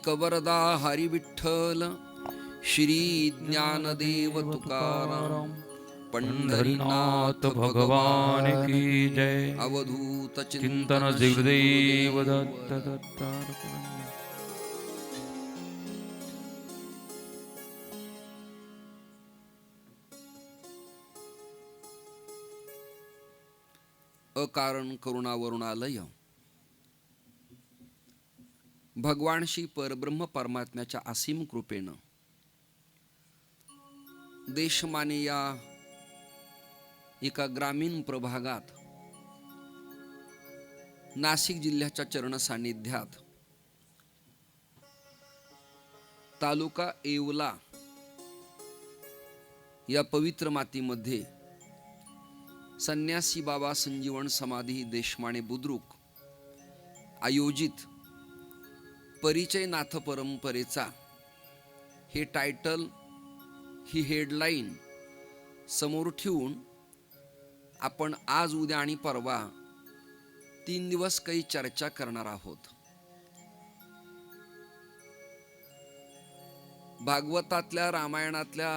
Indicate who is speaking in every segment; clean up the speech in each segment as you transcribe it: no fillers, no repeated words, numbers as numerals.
Speaker 1: एकवरदा हरी विठ्ठल, श्री ज्ञानदेव तुकाराम,
Speaker 2: पंढरीनाथ भगवान की जय.
Speaker 1: अवधूत
Speaker 2: चिंतन जीवदेव दत्त दत्तार्पण.
Speaker 1: अकारण करुणावरुणालय. भगवान श्री परब्रह्म परमात्म्याच्या असीम कृपेनं देशमाने या एका ग्रामीण प्रभागात नाशिक जिल्ह्याच्या चरण सानिध्यात तालुका येवला या पवित्र मातीमध्ये संन्यासी बाबा संजीवन समाधी देशमाने बुद्रुक आयोजित परिचय नाथ परंपरेचा हे टायटल, ही हेडलाईन समोर ठेवून आपण आज, उद्या आणि परवा 3 दिवस काही चर्चा करणार आहोत. भागवतातल्या, रामायणातल्या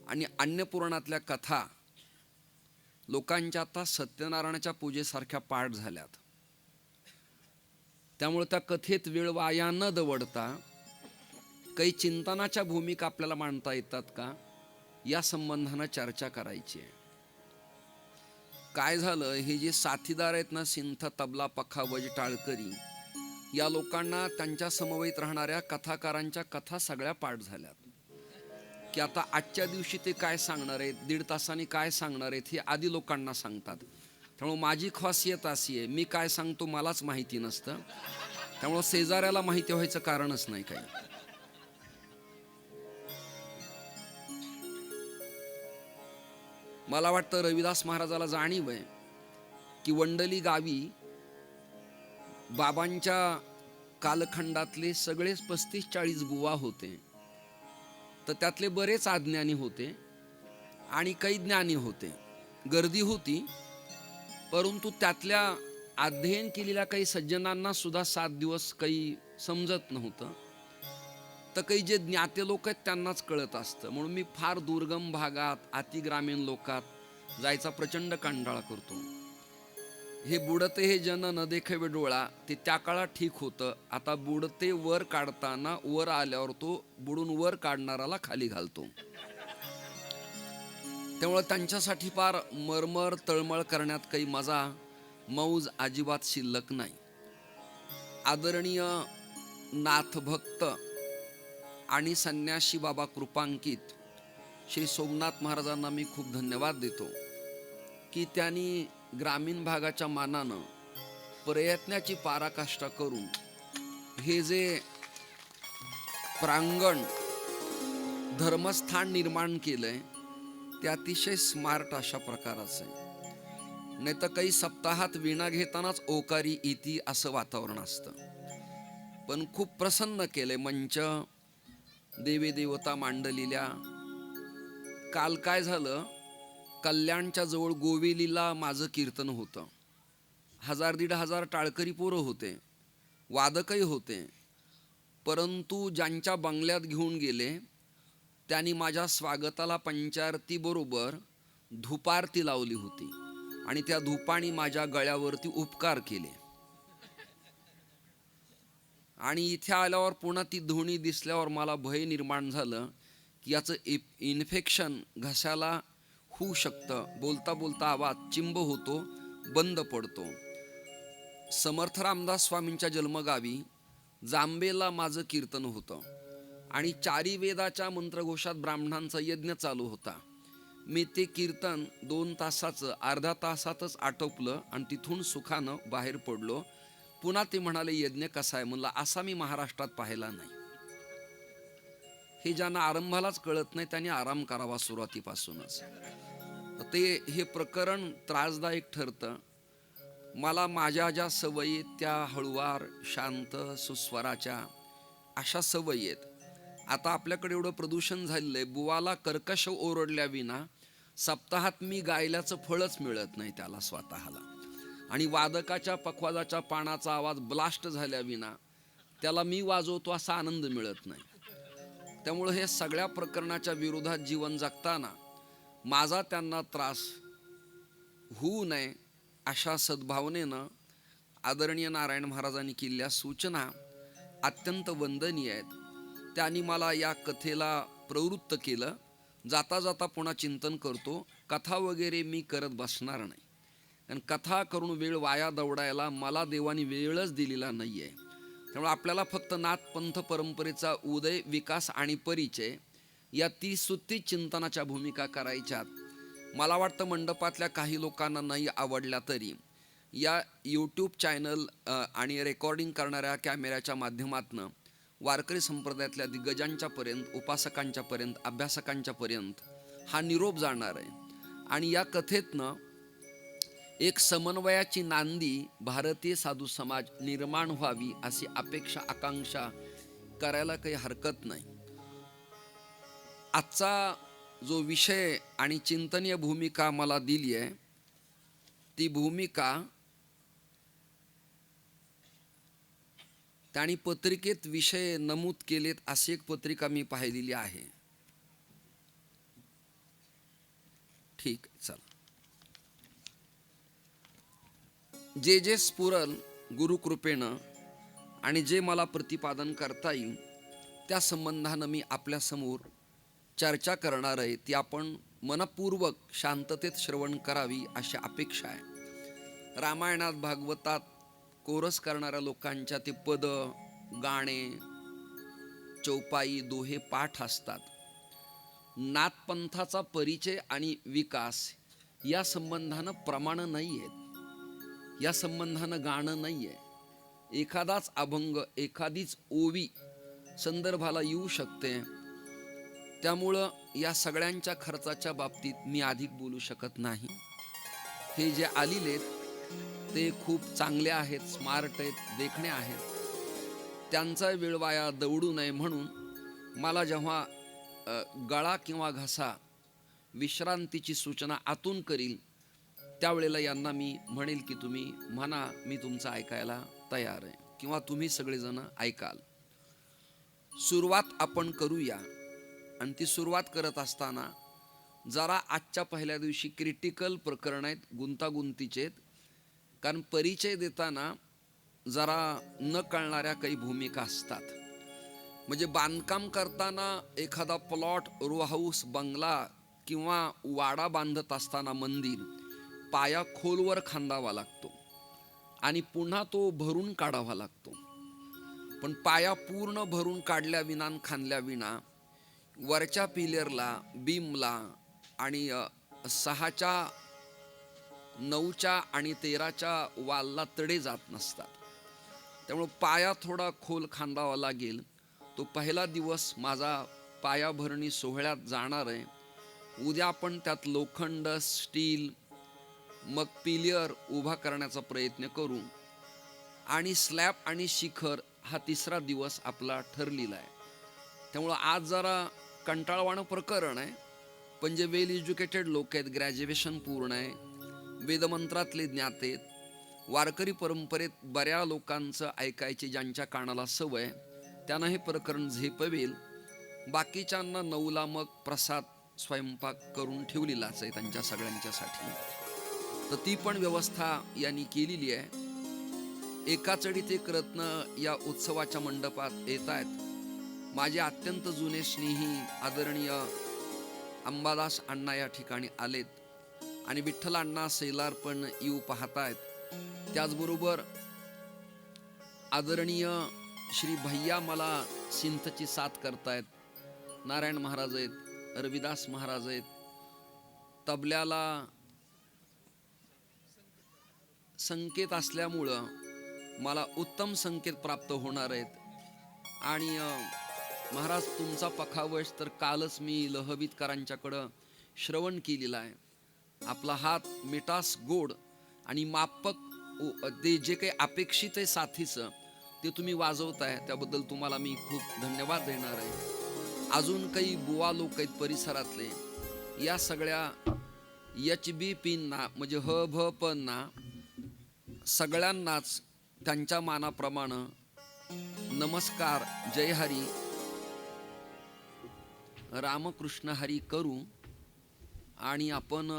Speaker 1: आणि अन्नपूर्णातल्या कथा लोकांच्या आता सत्यनारायणाच्या पूजेसारख्या पाठ झाल्यात. त्यामुळे त्या कथेत वेळ वाया न दवडता काही चिंतनाच्या भूमिका आपल्याला मांडता येतात का, या संबंधानं चर्चा करायची आहे. काय झालं, हे जे साथीदार आहेत ना, सिंथ, तबला, पखा, वज, टाळकरी, या लोकांना त्यांच्या समवेत राहणाऱ्या कथाकारांच्या कथा सगळ्या पाठ झाल्यात की आता आजच्या दिवशी ते काय सांगणार आहेत, 1.5 तासांनी काय सांगणार आहेत, हे आधी लोकांना सांगतात. त्यामुळे माझी खासियत अशी आहे, मी काय सांगतो मलाच माहिती नसतं. त्यामुळं शेजाऱ्याला माहिती व्हायचं कारणच नाही काही. मला वाटतं रविदास महाराजाला जाणीव आहे की वंडली गावी बाबांच्या कालखंडातले सगळेच 35-40 बुवा होते. तर त्यातले बरेच अज्ञानी होते आणि काही ज्ञानी होते. गर्दी होती, परंतु त्यातल्या अध्ययन केलेल्या काही सज्जनांना सुद्धा 7 दिवस काही समजत नव्हतं. तर काही जे ज्ञाते लोक आहेत त्यांनाच कळत असतं. म्हणून मी फार दुर्गम भागात, अतिग्रामीण लोकात जायचा प्रचंड कंटाळा करतो. हे बुडते हे जन न देखावे डोळा, ते त्या काळात ठीक होतं. आता बुडते वर काढताना वर आल्यावर तो बुडून वर काढणाराला खाली घालतो. त्यामुळे त्यांच्यासाठी फार मरमर तळमळ करण्यात काही मजा, मौज अजिबात शिल्लक नाही. आदरणीय नाथभक्त आणि संन्यासी बाबा कृपांकित श्री सोमनाथ महाराजांना मी खूप धन्यवाद देतो की त्यांनी ग्रामीण भागाच्या मानानं प्रयत्नाची पराकाष्ठा करून हे जे प्रांगण धर्मस्थान निर्माण केलंय ते अतिशय स्मार्ट अशा प्रकाराचं आहे. नाही तर काही सप्ताहात वीणा घेतानाच ओकारी इति असं वातावरण असतं. पण खूप प्रसन्न केलंय. मंच, देवी देवता मांडलेल्या. काल काय झालं, कल्याणच्या जवळ गोवेलीला माझं कीर्तन होतं. 1000-1500 टाळकरी पोरं होते, वादकही होते. परंतु ज्यांच्या बंगल्यात घेऊन गेले त्यांनी माझ्या स्वागताला पंचारती बरोबर धूपारती लावली होती आणि त्या धूपानी माझ्या गळ्यावरती उपकार केले. आणि इथे आल्यावर पुन्हा ती धुणी दिसल्यावर मला भय निर्माण झालं की याचं इन्फेक्शन घशाला होऊ शकतं. बोलता बोलता आवाज चिंब होतो, बंद पडतो. समर्थ रामदास स्वामींच्या जन्मगावी जांबेला माझं कीर्तन होतं आणि 4 वेदाच्या मंत्रघोषात ब्राह्मणांचा यज्ञ चालू होता. मी ते कीर्तन 2 तासाचं अर्ध्या तासातच आटोपलं आणि तिथून सुखानं बाहेर पडलो. पुन्हा ते म्हणाले यज्ञ कसा आहे, म्हणलं असा मी महाराष्ट्रात पाहिला नाही. हे ज्यांना आरंभालाच कळत नाही त्यांनी आराम करावा सुरुवातीपासूनच. ते हे प्रकरण त्रासदायक ठरतं. मला माझ्या ज्या सवयी त्या हळुवार, शांत, सुस्वराच्या अशा सवयी आहेत. आता आपल्याकडे एवढं प्रदूषण झालेलं आहे, बुवाला कर्कश ओरडल्या विना सप्ताहात मी गायल्याचं फळच मिळत नाही त्याला स्वतःला. आणि वादकाच्या पखवाजाच्या पानाचा आवाज ब्लास्ट झाल्या विना त्याला मी वाजवतो असा आनंद मिळत नाही. त्यामुळं हे सगळ्या प्रकरणाच्या विरोधात जीवन जगताना माझा त्यांना त्रास होऊ नये अशा सद्भावनेनं आदरणीय नारायण महाराजांनी केलेल्या सूचना अत्यंत वंदनीय आहेत. त्यांनी मला या कथेला प्रवृत्त केलं. जाता जाता पुन्हा चिंतन करतो, कथा वगैरे मी करत बसणार नाही, कारण कथा करून वेळ वाया दवडायला मला देवानी वेळच दिलेला नाही आहे. त्यामुळे आपल्याला फक्त नाथ पंथ परंपरेचा उदय, विकास आणि परिचय या 30 चिंतनाच्या भूमिका करायच्यात. मला वाटतं मंडपातल्या काही लोकांना नाही आवडल्या तरी या यूट्यूब चॅनल आणि रेकॉर्डिंग करणाऱ्या कॅमेऱ्याच्या माध्यमातून वारकरी संप्रदायातल्या दिग्गजांच्या पर्यंत, उपासकांच्या पर्यंत, अभ्यासकांच्या पर्यंत हा निरोप जाणार आहे. आणि या कथेतनं एक समन्वयाची नांदी भारतीय साधू समाज निर्माण व्हावी अशी अपेक्षा, आकांक्षा करायला काही हरकत नाही. आजचा जो विषय आणि चिंतनीय भूमिका मला दिली आहे, ती भूमिका त्यांनी पत्रिकेत विषय नमूद केलेत अशी एक पत्रिका मी पाहिलेली आहे. ठीक, चला. जे जे स्फुरल गुरुकृपेनं आणि जे मला प्रतिपादन करता येईल त्या संबंधानं मी आपल्यासमोर चर्चा करणार आहे. ती आपण मनपूर्वक शांततेत श्रवण करावी अशी अपेक्षा आहे. रामायणात, भागवतात कोरस करणाऱ्या लोकांच्या ते पद, गाणे, चौपाई, दोहे पाठ असतात. नाथपंथाचा परिचय आणि विकास या संबंधानं प्रमाण नाही आहेत, या संबंधानं गाणं नाही आहे. एखादाच अभंग, एखादीच ओवी संदर्भाला येऊ शकते. त्यामुळं या सगळ्यांच्या खर्चाच्या बाबतीत मी अधिक बोलू शकत नाही. हे जे आलेलेत ते खूप चांगले आहेत, स्मार्ट आहेत, देखणे आहेत. त्यांचा वेळ वाया दवडू नये म्हणून मला जेव्हा गळा किंवा घसा विश्रांतीची सूचना आतून करील त्यावेळेला यांना मी म्हणेल की तुम्ही म्हणा, मी तुमचं ऐकायला तयार आहे, किंवा तुम्ही सगळेजण ऐकाल. सुरुवात आपण करूया. आणि ती सुरुवात करत असताना जरा आजच्या पहिल्या दिवशी क्रिटिकल प्रकरण आहेत, गुंतागुंतीचे आहेत. कारण परिचय देताना जरा न कळणाऱ्या काही भूमिका असतात. म्हणजे बांधकाम करताना एखादा प्लॉट, रो हाऊस, बंगला किंवा वाडा बांधत असताना मंदिर पाया खोलवर खांदावा लागतो आणि पुन्हा तो भरून काढावा लागतो. पण पाया पूर्ण भरून काढल्या विना, खांदल्या विना वरच्या पिलरला, बीमला आणि 6च्या, 9च्या आणि 13च्या वालला तडे जात नसतात. त्यामुळे पाया थोडा खोल खांदावा लागेल. तो पहिला दिवस माझा पायाभरणी सोहळ्यात जाणार आहे. उद्या आपण त्यात लोखंड, स्टील, मग पिलियर उभा करण्याचा प्रयत्न करू. आणि स्लॅब आणि शिखर हा 3रा दिवस आपला ठरलेला आहे. त्यामुळं आज जरा कंटाळवाणं प्रकरण आहे. पण जे वेल एज्युकेटेड लोक आहेत, ग्रॅज्युएशन पूर्ण आहे, वेदमंत्रातले ज्ञाते आहेत, वारकरी परंपरेत बऱ्या लोकांचं ऐकायची ज्यांच्या कानाला सवय, त्यांना हे प्रकरण झेपवेल. बाकीच्यांना 9ला मग प्रसाद स्वयंपाक करून ठेवलेलाच आहे त्यांच्या सगळ्यांच्यासाठी. तर ती पण व्यवस्था यांनी केलेली आहे. एका चढीत एक रत्न या उत्सवाच्या मंडपात येत आहेत. माझे अत्यंत जुने स्नेही आदरणीय अंबादास अण्णा या ठिकाणी आलेत आणि विठ्ठल अण्णा सैलार पण येऊ पाहतायत. त्याचबरोबर आदरणीय श्री भैया मला सिंथची साथ करतायत. नारायण महाराज आहेत, रविदास महाराज आहेत. तबल्याला संकेत असल्यामुळं मला उत्तम संकेत प्राप्त होणार आहेत. आणि महाराज तुमचा पखावश तर कालच मी लहवीतकरांच्याकडं श्रवण केलेला आहे. आपला हात मिठास गोड आणि मापक, ते जे काही अपेक्षित आहे साथीचं ते तुम्ही वाजवताय, त्याबद्दल तुम्हाला मी खूप धन्यवाद देणार आहे. अजून काही बुवा लोक आहेत परिसरातले, या सगळ्या HB पिनना म्हणजे ह भ पना सगळ्यांनाच त्यांच्या मानाप्रमाणे नमस्कार, जय हरी, रामकृष्ण हरी करू आणि आपण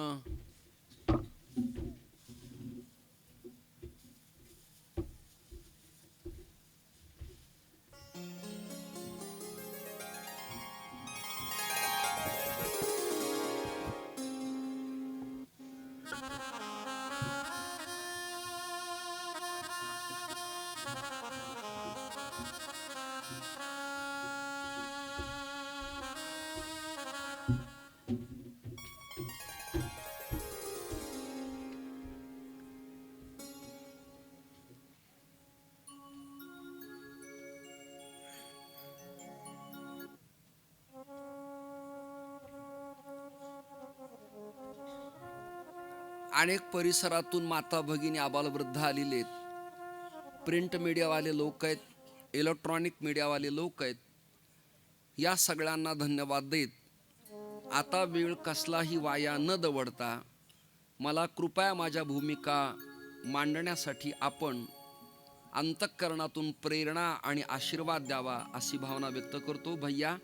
Speaker 1: अनेक परिसरातून माता भगिनी आबालवृद्ध आलेले आहेत. प्रिंट मीडियावाले लोक आहेत, इलेक्ट्रॉनिक मीडियावाले लोक आहेत. या सगळ्यांना धन्यवाद देत आता वेळ कसलाही वाया न दवडता मला कृपया माझ्या भूमिका मांडण्यासाठी आपण अंतःकरणातून प्रेरणा आणि आशीर्वाद द्यावा अशी भावना व्यक्त करतो. भैया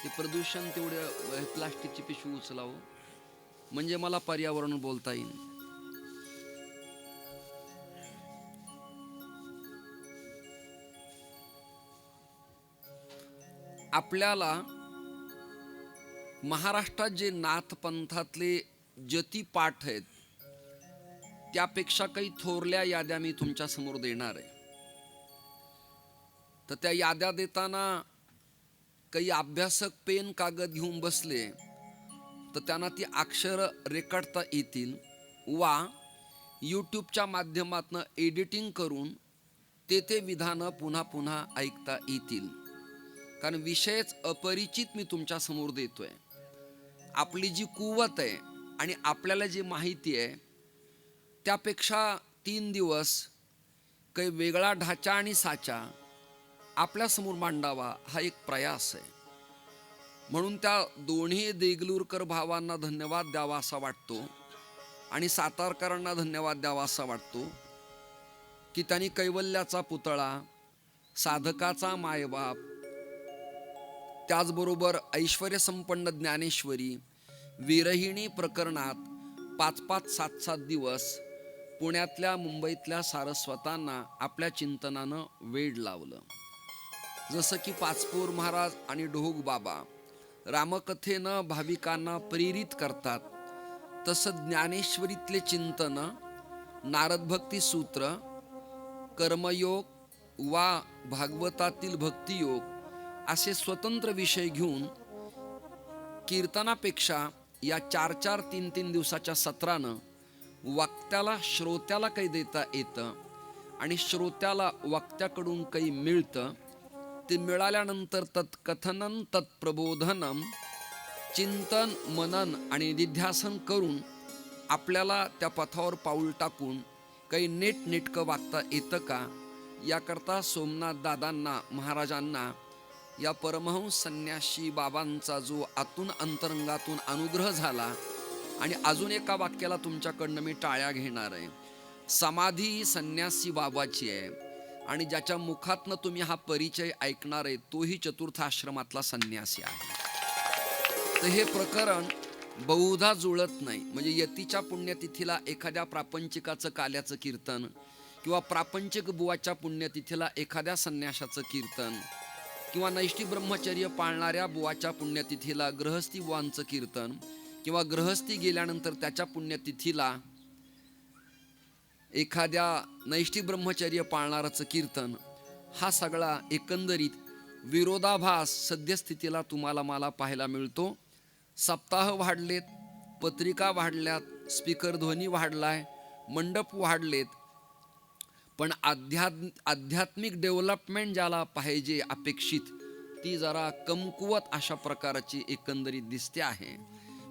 Speaker 1: ते प्रदूषण तेवढे प्लास्टिकची पिशवी उचलावं म्हणजे मला पर्यावरण बोलता येईल. आपल्याला महाराष्ट्रात जे नाथ पंथातले जती पाठ आहेत त्यापेक्षा काही थोरल्या याद्या मी तुमच्या समोर देणार आहे. तर त्या याद्या देताना काही अभ्यासक पेन कागद घेऊन बसले तर त्यांना ती अक्षर रेखाटता येतील वा यूट्यूबच्या माध्यमातून एडिटिंग करून ते विधानं पुन्हा पुन्हा ऐकता येतील. कारण विषयच अपरिचित मी तुमच्या समोर देतोय. आपली जी कुवत आहे आणि आपल्याला जी माहिती आहे त्यापेक्षा 3 दिवस काही वेगळा ढाचा आणि साचा आपल्यासमोर मांडावा हा एक प्रयास आहे. म्हणून त्या दोन्ही देगलूरकर भावांना धन्यवाद द्यावा असा वाटतो आणि सातारकरांना धन्यवाद द्यावा असा वाटतो की त्यांनी कैवल्याचा पुतळा, साधकाचा मायबाप, त्याचबरोबर ऐश्वर्यसंपन्न ज्ञानेश्वरी, विरहिणी प्रकरणात 5-5, 7-7 दिवस पुण्यातल्या मुंबईतल्या सारस्वतांना आपल्या चिंतनानं वेड लावलं. जसं की पाचपोर महाराज आणि ढोग बाबा रामकथेनं भाविकांना प्रेरित करतात तसं ज्ञानेश्वरीतले चिंतन, नारदभक्ती सूत्र, कर्मयोग वा भागवतातील भक्तियोग असे स्वतंत्र विषय घेऊन कीर्तनापेक्षा या 4-4, 3-3 दिवसाच्या सत्रानं वक्त्याला श्रोत्याला काही देता येतं आणि श्रोत्याला वक्त्याकडून काही मिळतं. ते मिळाल्यानंतर तत्कथनन तत्प्रबोधनम चिंतन मनन आणि निध्यासन करून आपल्याला त्या पथावर पाऊल टाकून काही नेटनेटकं वागता येतं का याकरता सोमनाथ दादांना महाराजांना या परमहंस संन्यासी बाबांचा जो आतून अंतरंगातून अनुग्रह झाला आणि अजून एका वाक्याला तुमच्याकडनं मी टाळ्या घेणार आहे. समाधी ही संन्यासी बाबाची आहे आणि ज्याच्या मुखातनं तुम्ही हा परिचय ऐकणार आहे तोही चतुर्थ आश्रमातला संन्यासी आहे. तर हे प्रकरण बहुधा जुळत नाही. म्हणजे यतीच्या पुण्यतिथीला एखाद्या प्रापंचिकाचं काल्याचं कीर्तन किंवा प्रापंचिक बुवाच्या पुण्यतिथीला एखाद्या संन्याशाचं कीर्तन किंवा नैष्ठी ब्रह्मचर्य पाळणाऱ्या बुवाच्या पुण्यतिथीला गृहस्थी बुवांचं कीर्तन किंवा गृहस्थी गेल्यानंतर त्याच्या पुण्यतिथीला एखाद्या नैष्ठी ब्रह्मचर्य पाळणाराचं कीर्तन, हा सगळा एकंदरीत विरोधाभास सद्यस्थितीला तुम्हाला मला पाहायला मिळतो. सप्ताह वाढलेत, पत्रिका वाढल्यात, स्पीकर ध्वनी वाढलाय, मंडप वाढलेत, पण आध्यात्मिक डेव्हलपमेंट ज्याला पाहिजे अपेक्षित ती जरा कमकुवत अशा प्रकारची एकंदरीत दिसते आहे.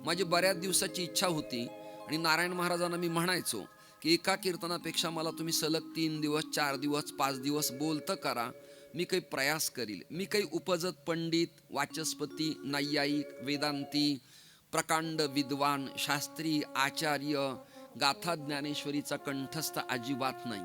Speaker 1: माझी बऱ्याच दिवसाची इच्छा होती आणि नारायण महाराजांना मी म्हणायचो की एका कीर्तनापेक्षा मला तुम्ही सलग 3 दिवस, 4 दिवस, 5 दिवस बोलतं करा, मी काही प्रयास करील. मी काही उपजत पंडित, वाचस्पती, नैयायिक, वेदांती, प्रकांड विद्वान, शास्त्री, आचार्य, गाथा ज्ञानेश्वरीचा कंठस्थ अजिबात नाही.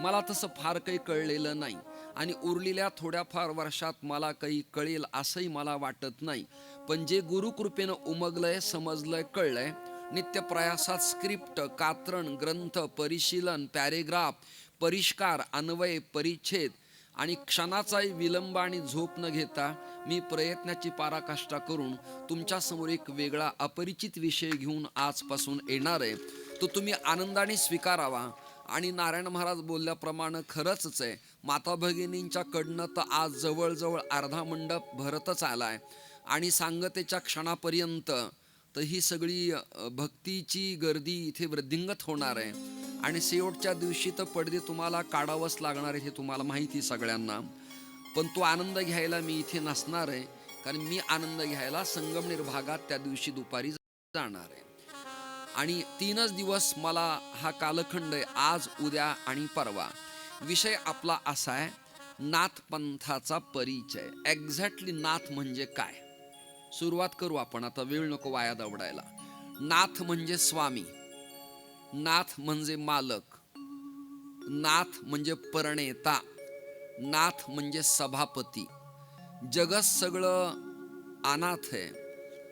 Speaker 1: मला तसं फार काही कळलेलं नाही आणि उरलेल्या थोड्याफार वर्षात मला काही कळेल असंही मला वाटत नाही. पण जे गुरुकृपेनं उमगलंय, समजलंय, कळलंय, नित्य प्रयासात स्क्रिप्ट, कात्रण, ग्रंथ, परिशीलन, पॅरेग्राफ, परिष्कार, अन्वय, परिच्छेद आणि क्षणाचाही विलंब आणि झोप न घेता मी प्रयत्नाची पराकाष्ठा करून तुमच्यासमोर एक वेगळा अपरिचित विषय घेऊन आजपासून येणार आहे. तो तुम्ही आनंदाने स्वीकारावा. आणि नारायण महाराज बोलल्याप्रमाणे खरंच आहे, माता भगिनींच्या कडनं तर आज जवळजवळ अर्धा मंडप भरतच आलाय आणि सांगतेच्या क्षणापर्यंत तर ही सगळी भक्तीची गर्दी इथे वृद्धिंगत होणार आहे. आणि शेवटच्या दिवशी तर पडदे तुम्हाला काढावंच लागणार आहे, हे तुम्हाला माहिती सगळ्यांना. पण तो आनंद घ्यायला मी इथे नसणार आहे, कारण मी आनंद घ्यायला संगमनेर भागात त्या दिवशी दुपारी जाणार आहे. आणि 3च दिवस मला हा कालखंड आहे, आज, उद्या आणि परवा. विषय आपला असा आहे, नाथपंथाचा परिचय. एक्झॅक्टली नाथ म्हणजे काय, सुरुवात करू आपण आता, वेळ नको वाया दवडायला. नाथ म्हणजे स्वामी, नाथ म्हणजे मालक, नाथ म्हणजे प्रणेता, नाथ म्हणजे सभापती. जगत सगळं अनाथ आहे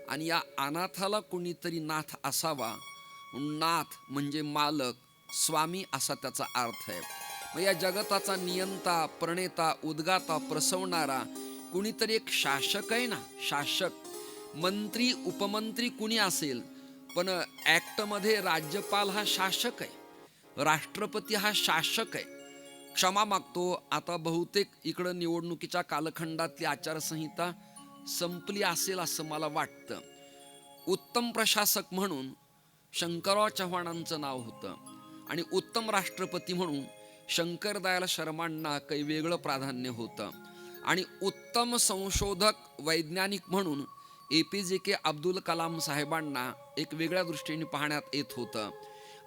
Speaker 1: आणि या अनाथाला कोणीतरी नाथ असावा. नाथ म्हणजे मालक, स्वामी असा त्याचा अर्थ आहे. मग या जगताचा नियंता, प्रणेता, उद्गाता, प्रसवणारा कुणीतरी एक शासक आहे ना. शासक, मंत्री, उपमंत्री कुणी असेल, पण ॲक्टमध्ये राज्यपाल हा शासक आहे, राष्ट्रपती हा शासक आहे. क्षमा मागतो, आता बहुतेक इकडं निवडणुकीच्या कालखंडातली आचारसंहिता संपली असेल असं मला वाटतं. उत्तम प्रशासक म्हणून शंकरराव चव्हाणांचं नाव होतं आणि उत्तम राष्ट्रपती म्हणून शंकरदयाल शर्मांना काही वेगळं प्राधान्य होतं. आणि उत्तम संशोधक, वैज्ञानिक म्हणून APJ अब्दुल कलाम साहेबांना एक वेगळ्या दृष्टीने पाहण्यात येत होतं.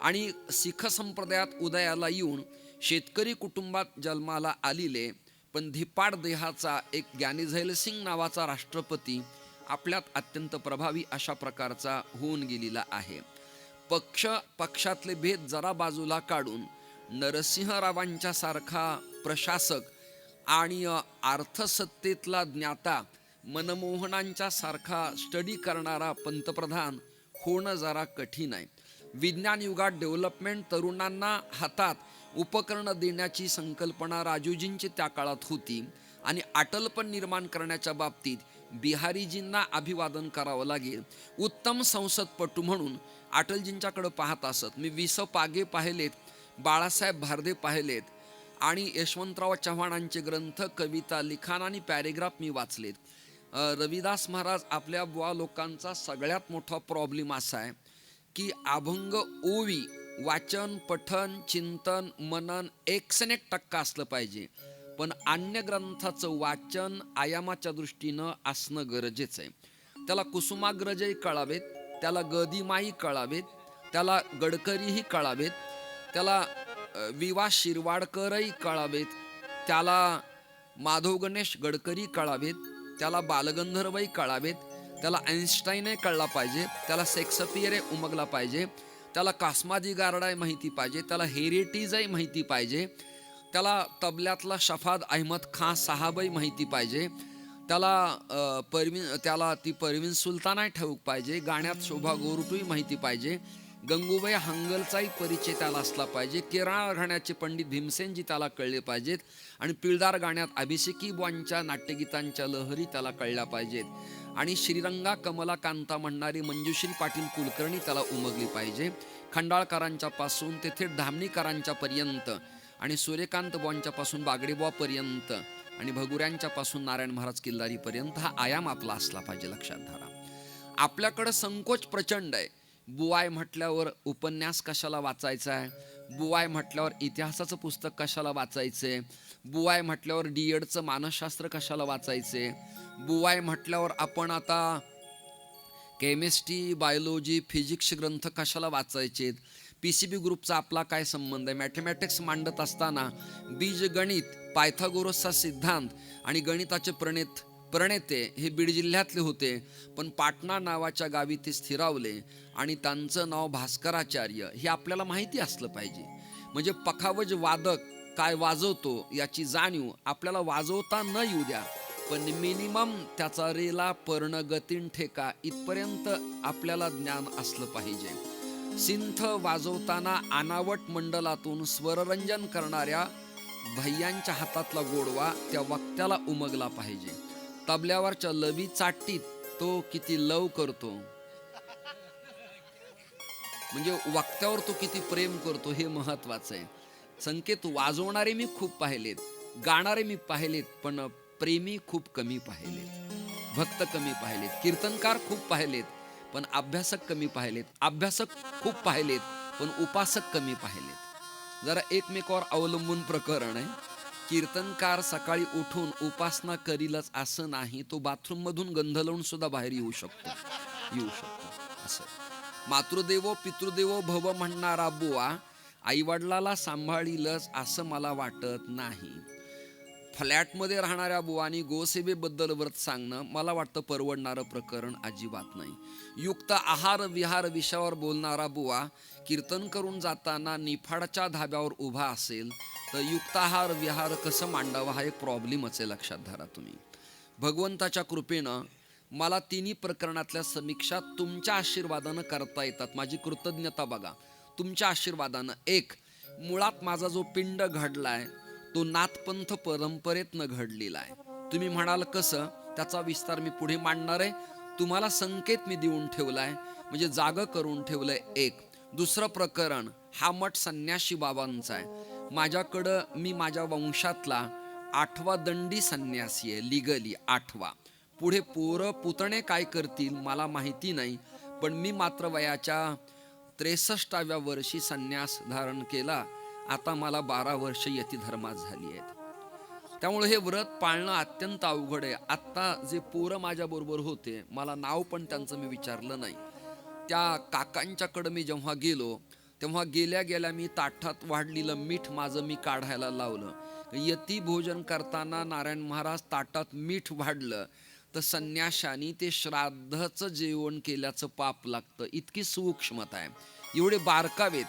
Speaker 1: आणि शीख संप्रदायात उदयाला येऊन शेतकरी कुटुंबात जन्माला आलेले पण धिप्पाड देहाचा एक ज्ञानी झैलसिंग नावाचा राष्ट्रपती आपल्यात अत्यंत प्रभावी अशा प्रकारचा होऊन गेलेला आहे. पक्षातले भेद जरा बाजूला काढून नरसिंहरावांच्या सारखा प्रशासक आणि अर्थसत्तेतला ज्ञाता, मनमोहनांच्या सारखा स्टडी करणारा पंतप्रधान होणं जरा कठीण आहे. विज्ञान युगात डेव्हलपमेंट, तरुणांना हातात उपकरणं देण्याची संकल्पना राजूजींची त्या काळात होती आणि अटलपण निर्माण करण्याच्या बाबतीत बिहारीजींना अभिवादन करावं लागेल. उत्तम संसदपटू म्हणून अटलजींच्याकडे पाहत असत. मी वि. स. पागे पाहिलेत, बाळासाहेब भारदे पाहिलेत आणि यशवंतराव चव्हाणांचे ग्रंथ, कविता, लिखाण आणि पॅरेग्राफ मी वाचलेत. रविदास महाराज, आपल्या बुवा लोकांचा सगळ्यात मोठा प्रॉब्लेम असा आहे की अभंग, ओवी, वाचन, पठन, चिंतन, मनन 101% असलं पाहिजे. पण अन्य ग्रंथाचं वाचन आयामाच्या दृष्टीनं असणं गरजेचं आहे. त्याला कुसुमाग्रजही कळावेत, त्याला गदिमाही कळावेत, त्याला गडकरीही कळावेत, त्याला विवा शिरवाडकरही कळावेत, त्याला माधव गणेश गडकरी कळावेत, त्याला बालगंधर्वही कळावेत, त्याला आइन्स्टाईनही कळला पाहिजे, त्याला शेक्सपियरही उमगला पाहिजे, त्याला कास्माजी गारडाही माहिती पाहिजे, त्याला हेरिटेजही माहिती पाहिजे, त्याला तबल्यातला शफाद अहमद खान साहबही माहिती पाहिजे, त्याला ती परवीन सुलतानाही ठाऊक पाहिजे, गाण्यात शोभा गोरटूही माहिती पाहिजे, गंगूबाई हंगलचाही परिचय त्याला असला पाहिजे, केरळ घराण्याचे पंडित भीमसेनजी त्याला कळले पाहिजेत आणि पिळदार गाण्यात अभिषेकी बुवांच्या नाट्यगीतांच्या लहरी त्याला कळल्या पाहिजेत आणि श्रीरंगा कमला कांता म्हणणारी मंजुश्री पाटील कुलकर्णी त्याला उमगली पाहिजे. खंडाळकरांच्या पासून ते थेट धामणीकरांच्या पर्यंत आणि सूर्यकांत बुवांच्या पासून बागडेबुवापर्यंत आणि भगुऱ्यांच्या पासून नारायण महाराज किल्लारीपर्यंत हा आयाम आपला असला पाहिजे. लक्षात धरा. आपल्याकडं संकोच प्रचंड आहे. बुवाय म्हटल्यावर उपन्यास कशाला वाचायचा आहे, बुवाय म्हटल्यावर इतिहासाचं पुस्तक कशाला वाचायचे, बुवाय म्हटल्यावर D.Edचं मानसशास्त्र कशाला वाचायचे, बुवाय म्हटल्यावर आपण आता केमिस्ट्री, बायोलॉजी, फिजिक्स ग्रंथ कशाला वाचायचे, PCB ग्रुपचा आपला काय संबंध आहे. मॅथमॅटिक्स मांडत असताना बीजगणित, पायथागोरसचा सिद्धांत आणि गणिताचे प्रणेते हे बीड जिल्ह्यातले होते, पण पाटणा नावाच्या गावी ते स्थिरावले आणि त्यांचं नाव भास्कराचार्य हे आपल्याला माहिती असलं पाहिजे. म्हणजे पखावज वादक काय वाजवतो याची जाणीव आपल्याला वाजवता न येऊ द्या, पण मिनिमम त्याचा रेला पर्णगतीन ठेका इथपर्यंत आपल्याला ज्ञान असलं पाहिजे. सिंथ वाजवताना अनावट मंडलातून स्वररंजन करणाऱ्या भैयांच्या हातातला गोडवा त्या वक्त्याला उमगला पाहिजे. तबल्यावरच्या लवी चाटीत तो किती लव करतो, म्हणजे वक्त्यावर तो किती प्रेम करतो हे महत्वाचं आहे. संकेत वाजवणारे मी खूप पाहिलेत, गाणारे मी पाहिलेत, पण प्रेमी खूप कमी पाहिलेत, भक्त कमी पाहिलेत. कीर्तनकार खूप पाहिलेत, पण अभ्यासक कमी पाहिलेत. अभ्यासक खूप पाहिलेत, पण उपासक कमी पाहिलेत. जरा एकमेकावर अवलंबून प्रकरण आहे. कीर्तनकार सकाळी उठून उपासना करीलच असं नाही, तो बाथरूम मधून गंध लावून सुद्धा बाहेर येऊ शकतो असं. मातृदेवो पितृदेवो भव म्हणणारा बुवा आईवडिलाला सांभाळीलच असं मला वाटत नाही. फ्लॅटमध्ये राहणाऱ्या बुवानी गोसेवेबद्दल व्रत सांगणं मला वाटतं परवडणारं प्रकरण अजिबात नाही. युक्त आहार विहार विषयावर बोलणारा बुवा कीर्तन करून जाताना निफाडच्या धाब्यावर उभा असेल तर युक्त आहार विहार कसं मांडावं हा एक प्रॉब्लेमच आहे, लक्षात धरा तुम्ही. भगवंताच्या कृपेनं मला तिन्ही प्रकरणातल्या समीक्षा तुमच्या आशीर्वादानं करता येतात. माझी कृतज्ञता बघा तुमच्या आशीर्वादानं. एक, मुळात माझा जो पिंड घडलाय तो नाथपंथ परंपरेतनं घडलेला आहे. तुम्ही म्हणाल कसं, त्याचा विस्तार मी पुढे मांडणार आहे. तुम्हाला संकेत मी देऊन ठेवलाय, म्हणजे जागं करून ठेवलंय. एक. दुसरं प्रकरण, हा मठ संन्यासी बाबांचा आहे. माझ्याकडं मी माझ्या वंशातला 8वा दंडी संन्यासी आहे, लिगली 8वा. पुढे पोरं पुतणे काय करतील मला माहिती नाही, पण मी मात्र वयाच्या 63व्या वर्षी संन्यास धारण केला. आता मला 12 वर्ष यती धर्मात झाली आहेत. त्यामुळे हे व्रत पाळणं अत्यंत अवघड आहे. आत्ता जे पोरं माझ्या बरोबर होते, मला नाव पण त्यांचं मी विचारलं नाही, त्या काकांच्याकडं मी जेव्हा गेलो तेव्हा गेल्या गेल्या मी ताटात वाढलेलं मीठ माझं मी काढायला लावलं. यती भोजन करताना नारायण महाराज ताटात मीठ वाढलं तर संन्याशानी ते श्राद्धचं जेवण केल्याचं पाप लागतं. इतकी सूक्ष्मता आहे, एवढे बारकावेत.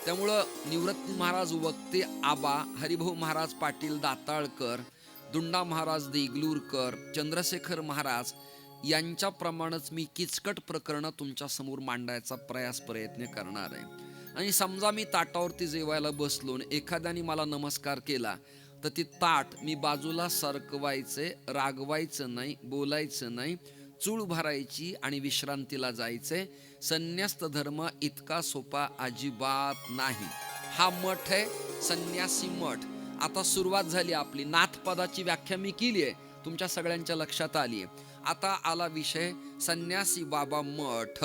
Speaker 1: त्यामुळं निवृत्ती महाराज वक्ते आबा, हरिभाऊ महाराज पाटील दाताळकर, दुंडा महाराज देगलूरकर, चंद्रशेखर महाराज यांच्याप्रमाणेच मी किचकट प्रकरणं तुमच्या समोर मांडायचा प्रयत्न करणार आहे. आणि समजा मी ताटावरती जेवायला बसलो आणि एखाद्याने मला नमस्कार केला तर ती ताट मी बाजूला सरकवायचे, रागवायचं नाही, बोलायचं नाही, चूळ भरायची आणि विश्रांतीला जायचे. संन्यास्त धर्म इतका सोपा अजिबात नाही. हा मठ आहे संन्यासी मठ. आता सुरुवात झाली आपली. नाथपदाची व्याख्या मी केली आहे, तुमच्या सगळ्यांच्या लक्षात आली आहे. आता आला विषय संन्यासी बाबा मठ.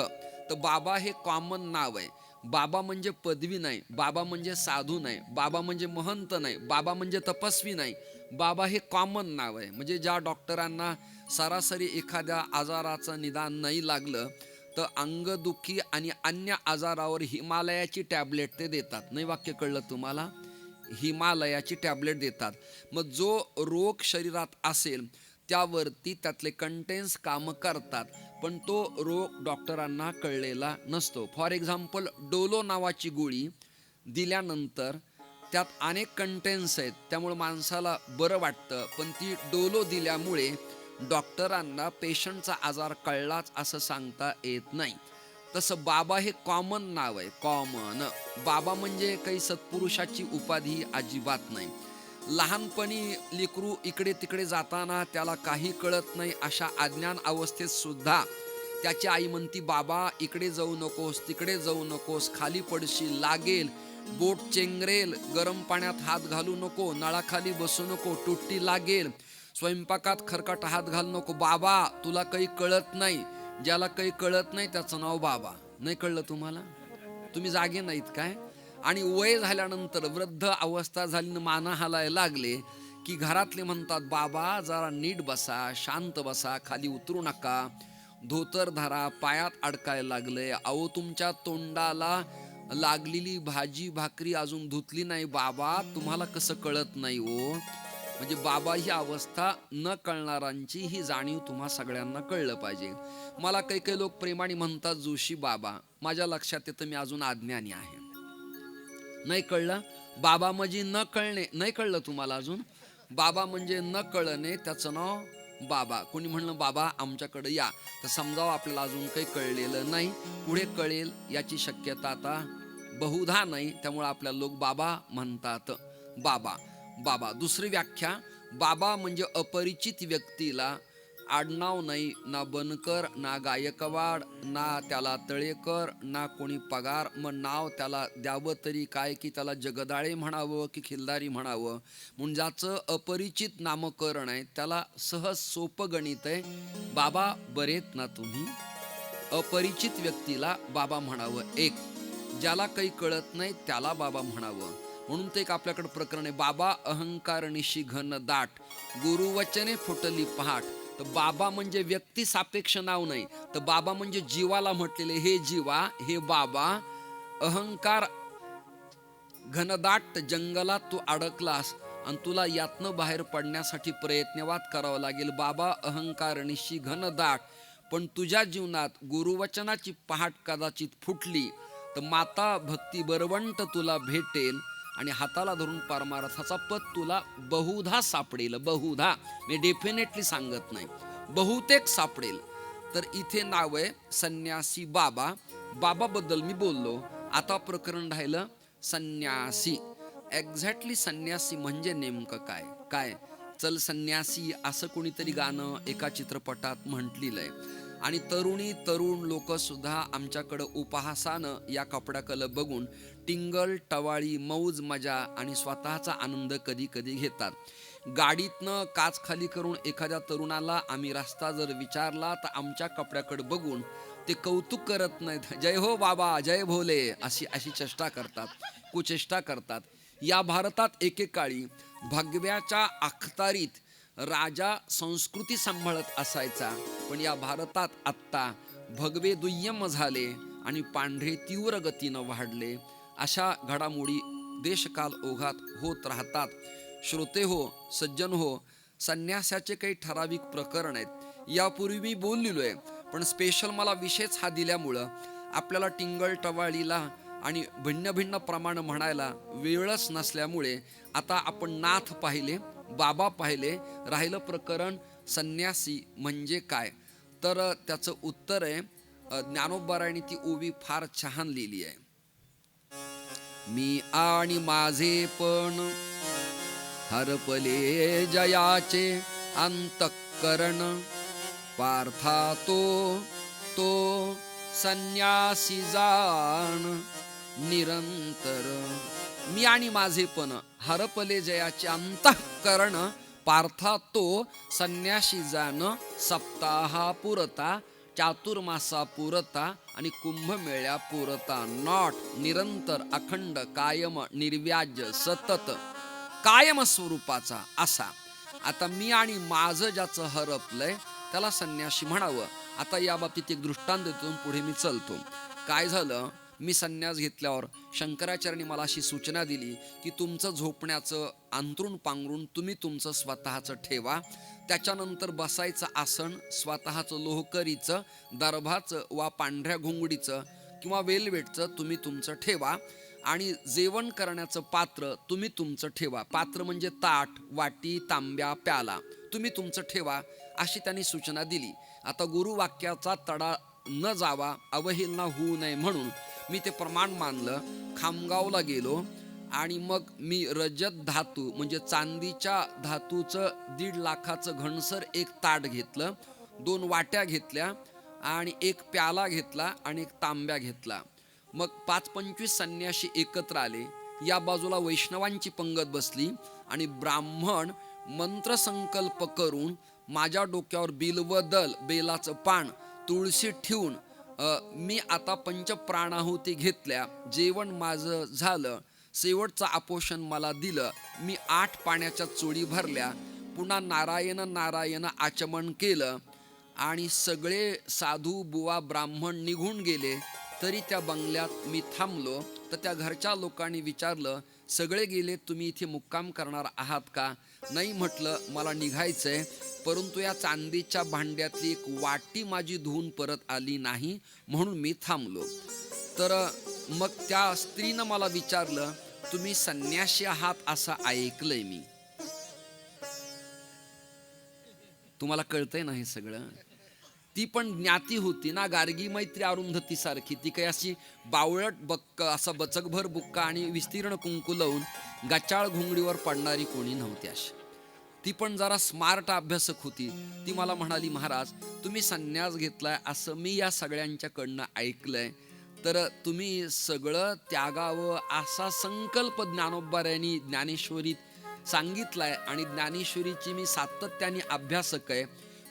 Speaker 1: तर बाबा हे कॉमन नाव आहे. बाबा म्हणजे पदवी नाही, बाबा म्हणजे साधू नाही, बाबा म्हणजे महंत नाही, बाबा म्हणजे तपस्वी नाही. बाबा हे कॉमन नाव आहे. म्हणजे ज्या डॉक्टरांना सरासरी एखाद्या आजाराचं निदान नाही लागलं तर अंगदुखी आणि अन्य आजारावर हिमालयाची टॅबलेट ते देतात. नाही वाक्य कळलं तुम्हाला? हिमालयाची टॅबलेट देतात. मग जो रोग शरीरात असेल त्यावरती त्यातले कंटेन्स कामं करतात, पण तो रोग डॉक्टरांना कळलेला नसतो. फॉर एक्झाम्पल, डोलो नावाची गोळी दिल्यानंतर त्यात अनेक कंटेन्स आहेत, त्यामुळे माणसाला बरं वाटतं, पण ती डोलो दिल्यामुळे डॉक्टरांना पेशंटचा आजार कळलाच असं सांगता येत नाही. तसं बाबा हे कॉमन नाव आहे, कॉमन. बाबा म्हणजे काही सत्पुरुषाची उपाधी अजिबात नाही. लहानपणी लेकरू इकडे तिकडे जाताना त्याला काही कळत नाही, अशा अज्ञान अवस्थेत सुद्धा त्याची आई म्हणती, बाबा इकडे जाऊ नकोस, तिकडे जाऊ नकोस, खाली पडशील, लागेल, बोट चेंगरेल, गरम पाण्यात हात घालू नको, नळाखाली बसू नको, तुट्टी लागेल, स्वयंपाकात खरकट हात घालू नको. बाबा तुला काही कळत नाही. ज्याला काही कळत नाही त्याचं नाव बाबा. नाही कळलं तुम्हाला? तुम्ही जागे नाहीत काय? आणि वय झाल्यानंतर वृद्ध अवस्था झाली, माना हालायला लागले की घरातले म्हणतात, बाबा जरा नीट बसा, शांत बसा, खाली उतरू नका, धोतर धरा, पायात अडकायला लागले, अहो तुमच्या तोंडाला लागलेली भाजी भाकरी अजून धुतली नाही बाबा, तुम्हाला कसं कळत नाही हो? म्हणजे बाबा ही अवस्था न कळणाऱ्यांची ही जाणीव तुम्हा सगळ्यांना कळलं पाहिजे. मला काही काही लोक प्रेमाने म्हणतात जोशी बाबा. माझ्या लक्षात येतं मी अजून अज्ञानी आहे. नाही कळलं? बाबा म्हणजे न कळणे, नाही कळलं तुम्हाला अजून? बाबा म्हणजे न कळणे, त्याचं नाव बाबा. कोणी म्हणलं बाबा आमच्याकडे या, तर समजावं आपल्याला अजून काही कळलेलं नाही, पुढे कळेल याची शक्यता आता बहुधा नाही, त्यामुळे आपल्याला लोक बाबा म्हणतात. बाबा बाबा. दुसरी व्याख्या, बाबा म्हणजे अपरिचित व्यक्तीला आडनाव नाही, ना बनकर, ना गायकवाड, ना त्याला तळेकर, ना कोणी पगार, मग नाव त्याला द्यावं तरी काय, की त्याला जगदाळे म्हणावं की खिल्लारी म्हणावं. म्हणून ज्याचं अपरिचित नामकरण आहे त्याला सहज सोपं गणित आहे, बाबा बरेत ना तुम्ही. अपरिचित व्यक्तीला बाबा म्हणावं. एक, ज्याला काही कळत नाही त्याला बाबा म्हणावं. म्हणून ते एक आपल्याकडे प्रकरण आहे, बाबा अहंकार निशी घन दाट, गुरुवचने फुटली पहाट. तर बाबा म्हणजे व्यक्ती सापेक्ष नाव नाही, तर बाबा म्हणजे जीवाला म्हटलेले, हे जीवा, हे बाबा, अहंकार घनदाट जंगलात तू अडकलास आणि तुला यातनं बाहेर पडण्यासाठी प्रयत्नवाद करावा लागेल. बाबा अहंकार निशी घनदाट, पण तुझ्या जीवनात गुरुवचनाची पहाट कदाचित फुटली तर माता भक्ती बरवंट तुला भेटेल आणि हाताला धरून परमार्थाचा पद तुला बहुधा सापडेल. बहुधा, मी डेफिनेटली सांगत नाही, बहुतेक सापडेल. तर इथे नाव आहे संन्यासी बाबा. बाबाबद्दल मी बोललो, आता प्रकरण राहिलं संन्यासी. एक्झॅक्टली संन्यासी म्हणजे नेमकं काय? काय चल संन्यासी असं कोणीतरी गाणं एका चित्रपटात म्हटलेलं आहे, आणि तरुणी तरुण लोक सुद्धा आमच्याकडं उपहासानं या कपड्याकडं बघून टिंगल टवाळी मौज मजा आणि स्वतःचा आनंद कधी कधी घेतात. गाडीतनं काच खाली करून एखाद्या तरुणाला आम्ही रस्ता जर विचारला तर आमच्या कपड्याकडे बघून ते कौतुक करत नाहीत, जय हो बाबा, जय भोले, अशी अशी चेष्टा करतात, कुचेष्टा करतात. या भारतात एकेकाळी भगव्याच्या अखतारीत राजा संस्कृती सांभाळत असायचा, पण या भारतात आत्ता भगवे दुय्यम झाले आणि पांढरे तीव्र गतीनं वाढले. अशा घडामोडी देशकाल ओघात होत राहतात. श्रोते हो, सज्जन हो, संन्यासाचे काही ठराविक प्रकरण आहेत, यापूर्वी मी बोललेलो आहे, पण स्पेशल मला विषयच हा दिल्यामुळं आपल्याला टिंगल टवाळीला आणि भिन्न भिन्न प्रमाण म्हणायला वेळच नसल्यामुळे आता आपण नाथ पाहिले, बाबा पाहिले, राहिलं प्रकरण संन्यासी म्हणजे काय. तर त्याचं उत्तर आहे, ज्ञानोबारायांनी ती ओवी फार छान लिहिली आहे. मी आणि माझे पण हरपले जयाचे अंतःकरण, पार्था तो संन्यासी जाण निरंतर. मी आणि माझे पण हरपले जयाचे अंतःकरण, पार्था तो संन्यासी जाण सप्ताहा पुरता, चातुर्मासा पुरता आणि कुंभमेळ्या पुरता. नॉट, निरंतर, अखंड, कायम, निर्व्याज्य, सतत, कायम स्वरूपाचा असा. आता मी आणि माझं ज्याचं हरपलंय त्याला संन्यासी म्हणावं. आता या बाबतीत एक दृष्टांत देतो, पुढे मी चलतो. काय झालं, मी संन्यास घेतल्यावर शंकराचार्यांनी मला अशी सूचना दिली की तुमचं झोपण्याचं अंथरूण पांघरून तुम्ही तुमचं स्वतःचं ठेवा, त्याच्यानंतर बसायचं आसन स्वतःचं लोहकरीचं, दर्भाचं वा पांढऱ्या घोंगडीचं किंवा वेलवेटचं तुम्ही तुमचं ठेवा, आणि जेवण करण्याचं पात्र तुम्ही तुमचं ठेवा. पात्र म्हणजे ताट, वाटी, तांब्या, प्याला तुम्ही तुमचं ठेवा, अशी त्यांनी सूचना दिली. आता गुरुवाक्याचा तडा न जावा, अवहेलना होऊ नये म्हणून मी ते प्रमाण मानलं. खामगावला गेलो आणि मग मी रजत धातू म्हणजे चांदीच्या धातूचं 1.5 लाखाचं घणसर एक ताट घेतलं, 2 वाट्या घेतल्या आणि एक प्याला घेतला आणि एक तांब्या घेतला. मग 5-25 संन्याशी एकत्र आले. या बाजूला वैष्णवांची पंगत बसली आणि ब्राह्मण मंत्रसंकल्प करून माझ्या डोक्यावर बिल्वदल, बेलाचं पान, तुळशी ठेवून मी आता पंचप्राणाहुती घेतल्या. जेवण माझं झालं, शेवटचं आपोषण मला दिलं. मी 8 पाण्याच्या चोळी भरल्या, पुन्हा नारायण नारायण आचमन केलं आणि सगळे साधू बुवा ब्राह्मण निघून गेले. तरी त्या बंगल्यात मी थांबलो. तर त्या घरच्या लोकांनी विचारलं, सगळे गेले, तुम्ही इथे मुक्काम करणार आहात का? नाही म्हटलं, मला निघायचंय, परंतु या चांदीच्या भांड्यातली एक वाटी माझी धुवून परत आली नाही, म्हणून मी थांबलो. तर मग त्या स्त्रीनं मला विचारलं, तुम्ही संन्यासी आहात असं ऐकलंय मी. तुम्हाला कळतंय ना हे सगळं? ती पण ज्ञाती होती ना, गार्गी मैत्री अरुंधती सारखी. ती काही अशी बावळट बक्क असा बचकभर बुक्का आणि विस्तीर्ण कुंकू लावून गचाळ घोंगडीवर पडणारी कोणी नव्हती अशी. ती पण जरा स्मार्ट अभ्यासक होती. ती मला म्हणाली, महाराज तुम्ही संन्यास घेतलाय असं मी या सगळ्यांच्याकडनं ऐकलंय, तर तुम्ही सगळं त्यागावं असा संकल्प ज्ञानोबाऱ्यांनी ज्ञानेश्वरीत सांगितलाय. आणि ज्ञानेश्वरीची मी सातत्याने अभ्यासक आहे.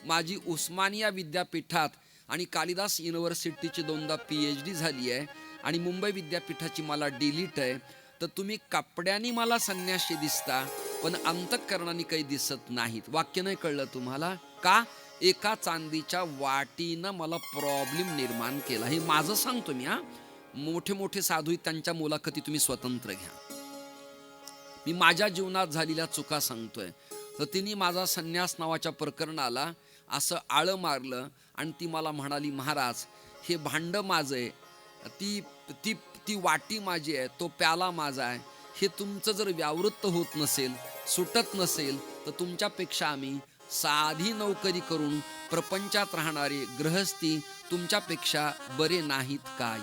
Speaker 1: माझी उस्मानिया विद्यापीठात आणि कालिदास युनिव्हर्सिटीची 2दा PhD झाली आहे आणि मुंबई विद्यापीठाची मला डिलीट आहे. तर तुम्ही कपड्यांनी मला संन्यासी दिसता पण अंतःकरणाने काही दिसत नाहीत. वाक्य नाही कळलं तुम्हाला का? एका चांदीच्या वाटीनं मला प्रॉब्लेम निर्माण केला. हे माझं सांगतो मी. मोठे मोठे साधू त्यांच्या मुलाखती तुम्ही स्वतंत्र घ्या. मी माझ्या जीवनात झालेल्या चुका सांगतोय. तर तिने माझा संन्यास नावाच्या प्रकरणाला असं आळं मारलं आणि ती मला म्हणाली, महाराज हे भांड माझं आहे, ती ती ती वाटी माझी आहे, तो प्याला माझा आहे. हे तुमचं जर व्यावृत्त होत नसेल, सुटत नसेल, तर तुमच्यापेक्षा आम्ही साधी नोकरी करून प्रपंचात राहणारे गृहस्थी तुमच्यापेक्षा बरे नाहीत काय?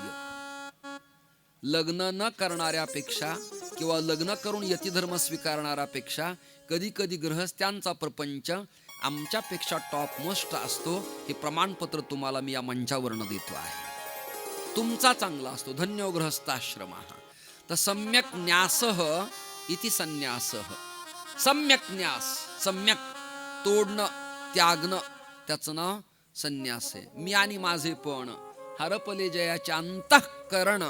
Speaker 1: लग्न न करणाऱ्यापेक्षा किंवा लग्न करून यतिधर्म स्वीकारणाऱ्यापेक्षा कधी कधी गृहस्थ्यांचा प्रपंच आमच्यापेक्षा टॉप मोस्ट असतो. हे प्रमाणपत्र तुम्हाला मी या मंचावरनं देतो आहे. तुमचा चांगला असतो. धन्यो गृहस्थाश्रम. तर सम्यक न्यासः इति संन्यासः. सम्यक न्यास, सम्यक तोडणं, त्यागणं, त्याचं नाव संन्यास आहे. मी आणि माझे पण हरपले जयाचे अंतःकरण.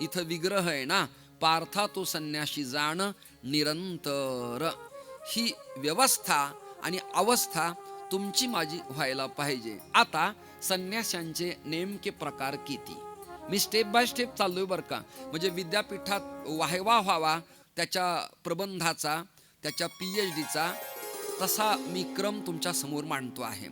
Speaker 1: इथं विग्रह आहे ना, पार्था तो संन्याशी जाण निरंतर. ही व्यवस्था आणि अवस्था तुमची माझी व्हायला पाहिजे. आता संन्याशांचे नेमके प्रकार किती? मी स्टेप बाय स्टेप चाललोय बरं का. म्हणजे विद्यापीठात वाहेवा व्हावा त्याच्या प्रबंधाचा, त्याच्या PhDचा, तसा मी क्रम तुमच्या समोर मांडतो आहे.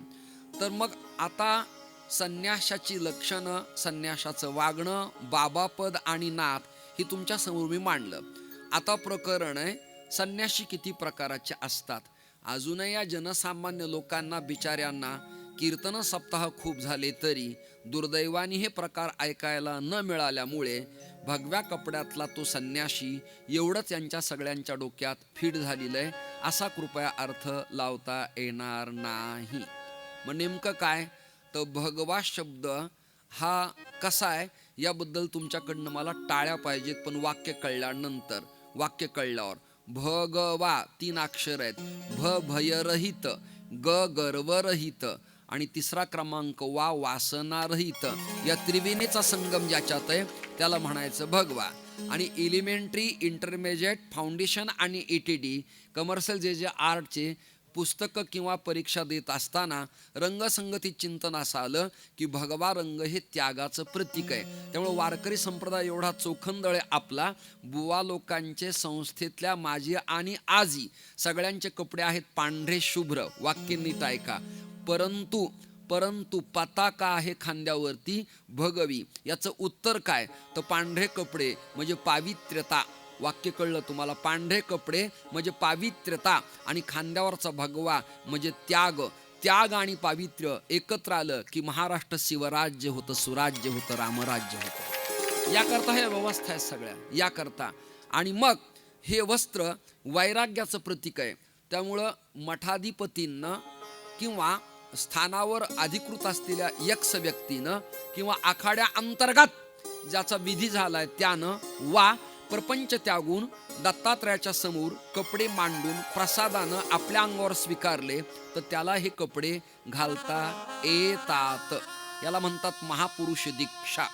Speaker 1: तर मग आता संन्याशाची लक्षणं, संन्याशाचं वागणं, बाबापद आणि नाथ हे तुमच्या समोर मी मांडलं. आता प्रकरण आहे संन्याशी किती प्रकाराचे असतात. अजूनही या जनसामान्य लोकांना बिचाऱ्यांना कीर्तन सप्ताह खूप झाले तरी दुर्दैवाने हे प्रकार ऐकायला न मिळाल्यामुळे भगव्या कपड्यातला तो संन्याशी एवढंच यांच्या सगळ्यांच्या डोक्यात फीड झालेलं आहे. असा कृपया अर्थ लावता येणार नाही. मग नेमकं काय? तर भगवा शब्द हा कसा आहे याबद्दल तुमच्याकडनं मला टाळ्या पाहिजेत, पण वाक्य कळल्यानंतर. वाक्य कळल्यावर भगवा 3 अक्षर आहेत. भ भयरहित, ग गर्वरहित आणि तिसरा क्रमांक वा वासनारहित. या त्रिवेणीचा संगम ज्याच्यात आहे त्याला म्हणायचं भगवा. आणि एलिमेंटरी, इंटरमिजिएट, फाउंडेशन आणि ETD कमर्शियल जे आर्टचे पुस्तकं किंवा परीक्षा देत असताना रंगसंगतीत चिंतन असं आलं की भगवा रंग हे त्यागाचं प्रतीक आहे. त्यामुळे वारकरी संप्रदाय एवढा चोखंदळ आहे आपला. बुवा लोकांचे संस्थेतल्या माजी आणि आजी सगळ्यांचे कपडे आहेत पांढरे शुभ्र. वाक्य नीट ऐका. परंतु पताका आहे खांद्यावरती भगवी. याचं उत्तर काय? तर पांढरे कपडे म्हणजे पावित्र्यता. वाक्य कळलं तुम्हाला? पांढरे कपडे म्हणजे पावित्र्यता आणि खांद्यावरचा भगवा म्हणजे त्याग. त्याग आणि पावित्र्य एकत्र आलं की महाराष्ट्र शिवराज्य होतं, सुराज्य होतं, रामराज्य होतं. याकरता ह्या व्यवस्था आहेत सगळ्या, याकरता. आणि मग हे वस्त्र वैराग्याचं प्रतीक आहे. त्यामुळं मठाधिपतींना किंवा स्थानावर अधिकृत असलेल्या यक्ष व्यक्तीनं किंवा आखाड्या अंतर्गत ज्याचा विधी झालाय त्यानं वा प्रपंच त्यागून दत्तात्रयाच्या समोर कपडे मांडून प्रसादानं आपल्या अंगावर स्वीकारले तर त्याला हे कपडे घालता येतात. याला म्हणतात महापुरुष दीक्षा.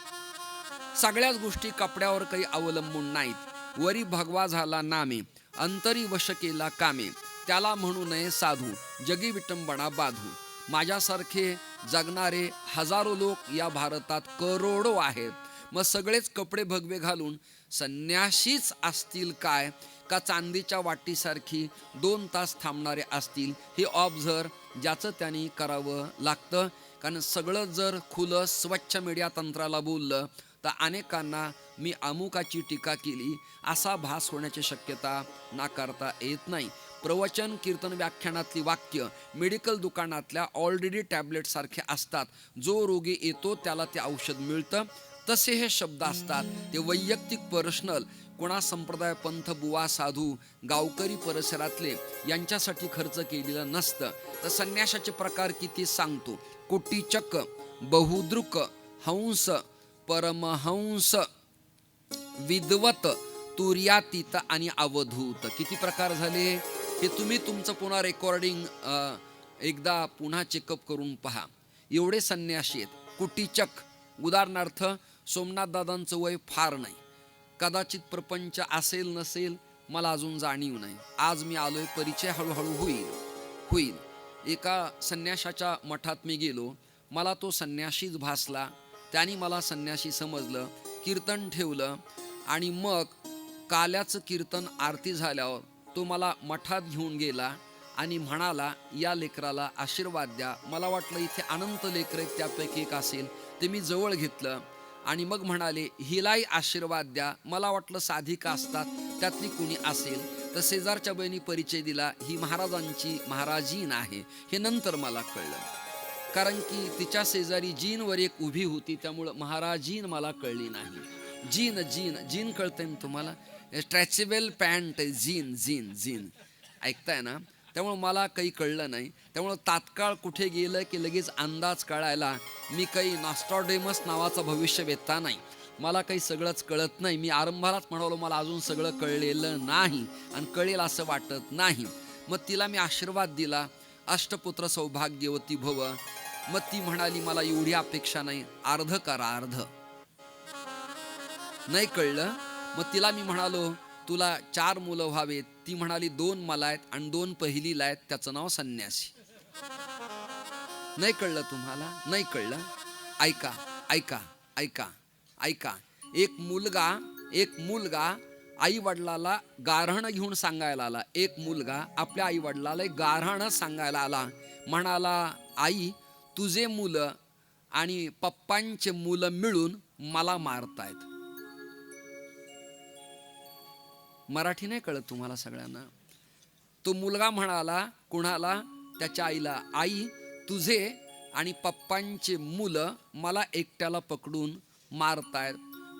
Speaker 1: सगळ्याच गोष्टी कपड्यावर काही अवलंबून नाहीत. वरी भगवा झाला नामे, अंतरी वश केला कामे, त्याला म्हणू नये साधू, जगी विटंबना बाधू. माझ्यासारखे जगणारे हजारो लोक या भारतात करोडो आहेत. मग सगळेच कपडे भगवे घालून संन्याशीच असतील काय का चांदीच्या वाटीसारखी 2 तास थांबणारे असतील? हे ऑब्झर्व ज्याचं त्यांनी करावं लागतं. कारण सगळं जर खुलं स्वच्छ मीडिया तंत्राला बोललं तर अनेकांना मी अमुकाची टीका केली असा भास होण्याची शक्यता नाकारता येत नाही. प्रवचन कीर्तन व्याख्यानातली वाक्य मेडिकल दुकानातल्या ऑलरेडी टॅबलेट सारखे असतात. जो रोगी येतो त्याला ते औषध मिळतं. तसे हे शब्द असतात. ते वैयक्तिक पर्सनल कोणा संप्रदाय पंथ बुवा साधू गावकरी परिसरातले यांच्यासाठी खर्च केलेलं नसतं. तर संन्यासाचे प्रकार किती सांगतो. कोटीचक, बहुदृक, हंस, परमहंस, विद्वत, तुर्यातीत आणि अवधूत. किती प्रकार झाले हे तुम्ही तुमचं पुन्हा रेकॉर्डिंग एकदा पुन्हा चेकअप करून पहा. एवढे संन्यासी आहेत. कुटीचक उदाहरणार्थ सोमनाथ दादांचं वय फार नाही. कदाचित प्रपंच असेल नसेल मला अजून जाणीव नाही. आज मी आलोय, परिचय हळूहळू होईल. एका संन्याशाच्या मठात मी गेलो. मला तो संन्याशीच भासला. त्यांनी मला संन्याशी समजलं. कीर्तन ठेवलं आणि मग काल्याचं कीर्तन आरती झाल्यावर तो मला मठात घेऊन गेला आणि म्हणाला, या लेकराला आशीर्वाद द्या. मला वाटलं इथे अनंत लेकरं आहेत त्यापैकी एक असेल. ते मी जवळ घेतलं आणि मग म्हणाले, हिलाही आशीर्वाद द्या. मला वाटलं साधिका असतात त्यातली कुणी असेल. तर शेजारच्या बहिणी परिचय दिला, ही महाराजांची महाराजीन आहे. हे नंतर मला कळलं, कारण की तिच्या शेजारी जीनवर एक उभी होती, त्यामुळं महाराजीन मला कळली नाही. जीन कळतंय ना तुम्हाला? स्ट्रेचेबल पॅन्ट, जीन ऐकताय ना? त्यामुळं मला काही कळलं नाही. त्यामुळं तात्काळ कुठे गेलं की लगेच अंदाज कळायला. मी काही नॉस्ट्रॅडेमस नावाचा भविष्यवेत्ता नाही. मला काही सगळंच कळत नाही. मी आरंभालाच म्हणालो मला अजून सगळं कळलेलं नाही आणि कळेल असं वाटत नाही. मग तिला मी आशीर्वाद दिला, अष्टपुत्र सौभाग्यवती भव. मग ती म्हणाली, मला एवढी अपेक्षा नाही, अर्ध करा, अर्ध. नाही कळलं. मग तिला मी म्हणालो, तुला 4 मुलं व्हावेत. ती म्हणाली 2 मला आहेत आणि 2 पहिलीला आहेत. त्याचं नाव संन्यासी. नाही कळलं तुम्हाला? नाही कळलं? ऐका. एक मुलगा आई वडिलाला गारहाण घेऊन सांगायला आला. एक मुलगा आपल्या आई वडिलाला गारहाण सांगायला आला. म्हणाला, आई तुझे मुलं आणि पप्पांचे मुलं मिळून मला मारतायत. मराठी नाही कळत तुम्हाला सगळ्यांना? तो मुलगा म्हणाला कुणाला? त्याच्या आईला, आई तुझे आणि पप्पांचे मुलं मला एकट्याला पकडून मारतायत.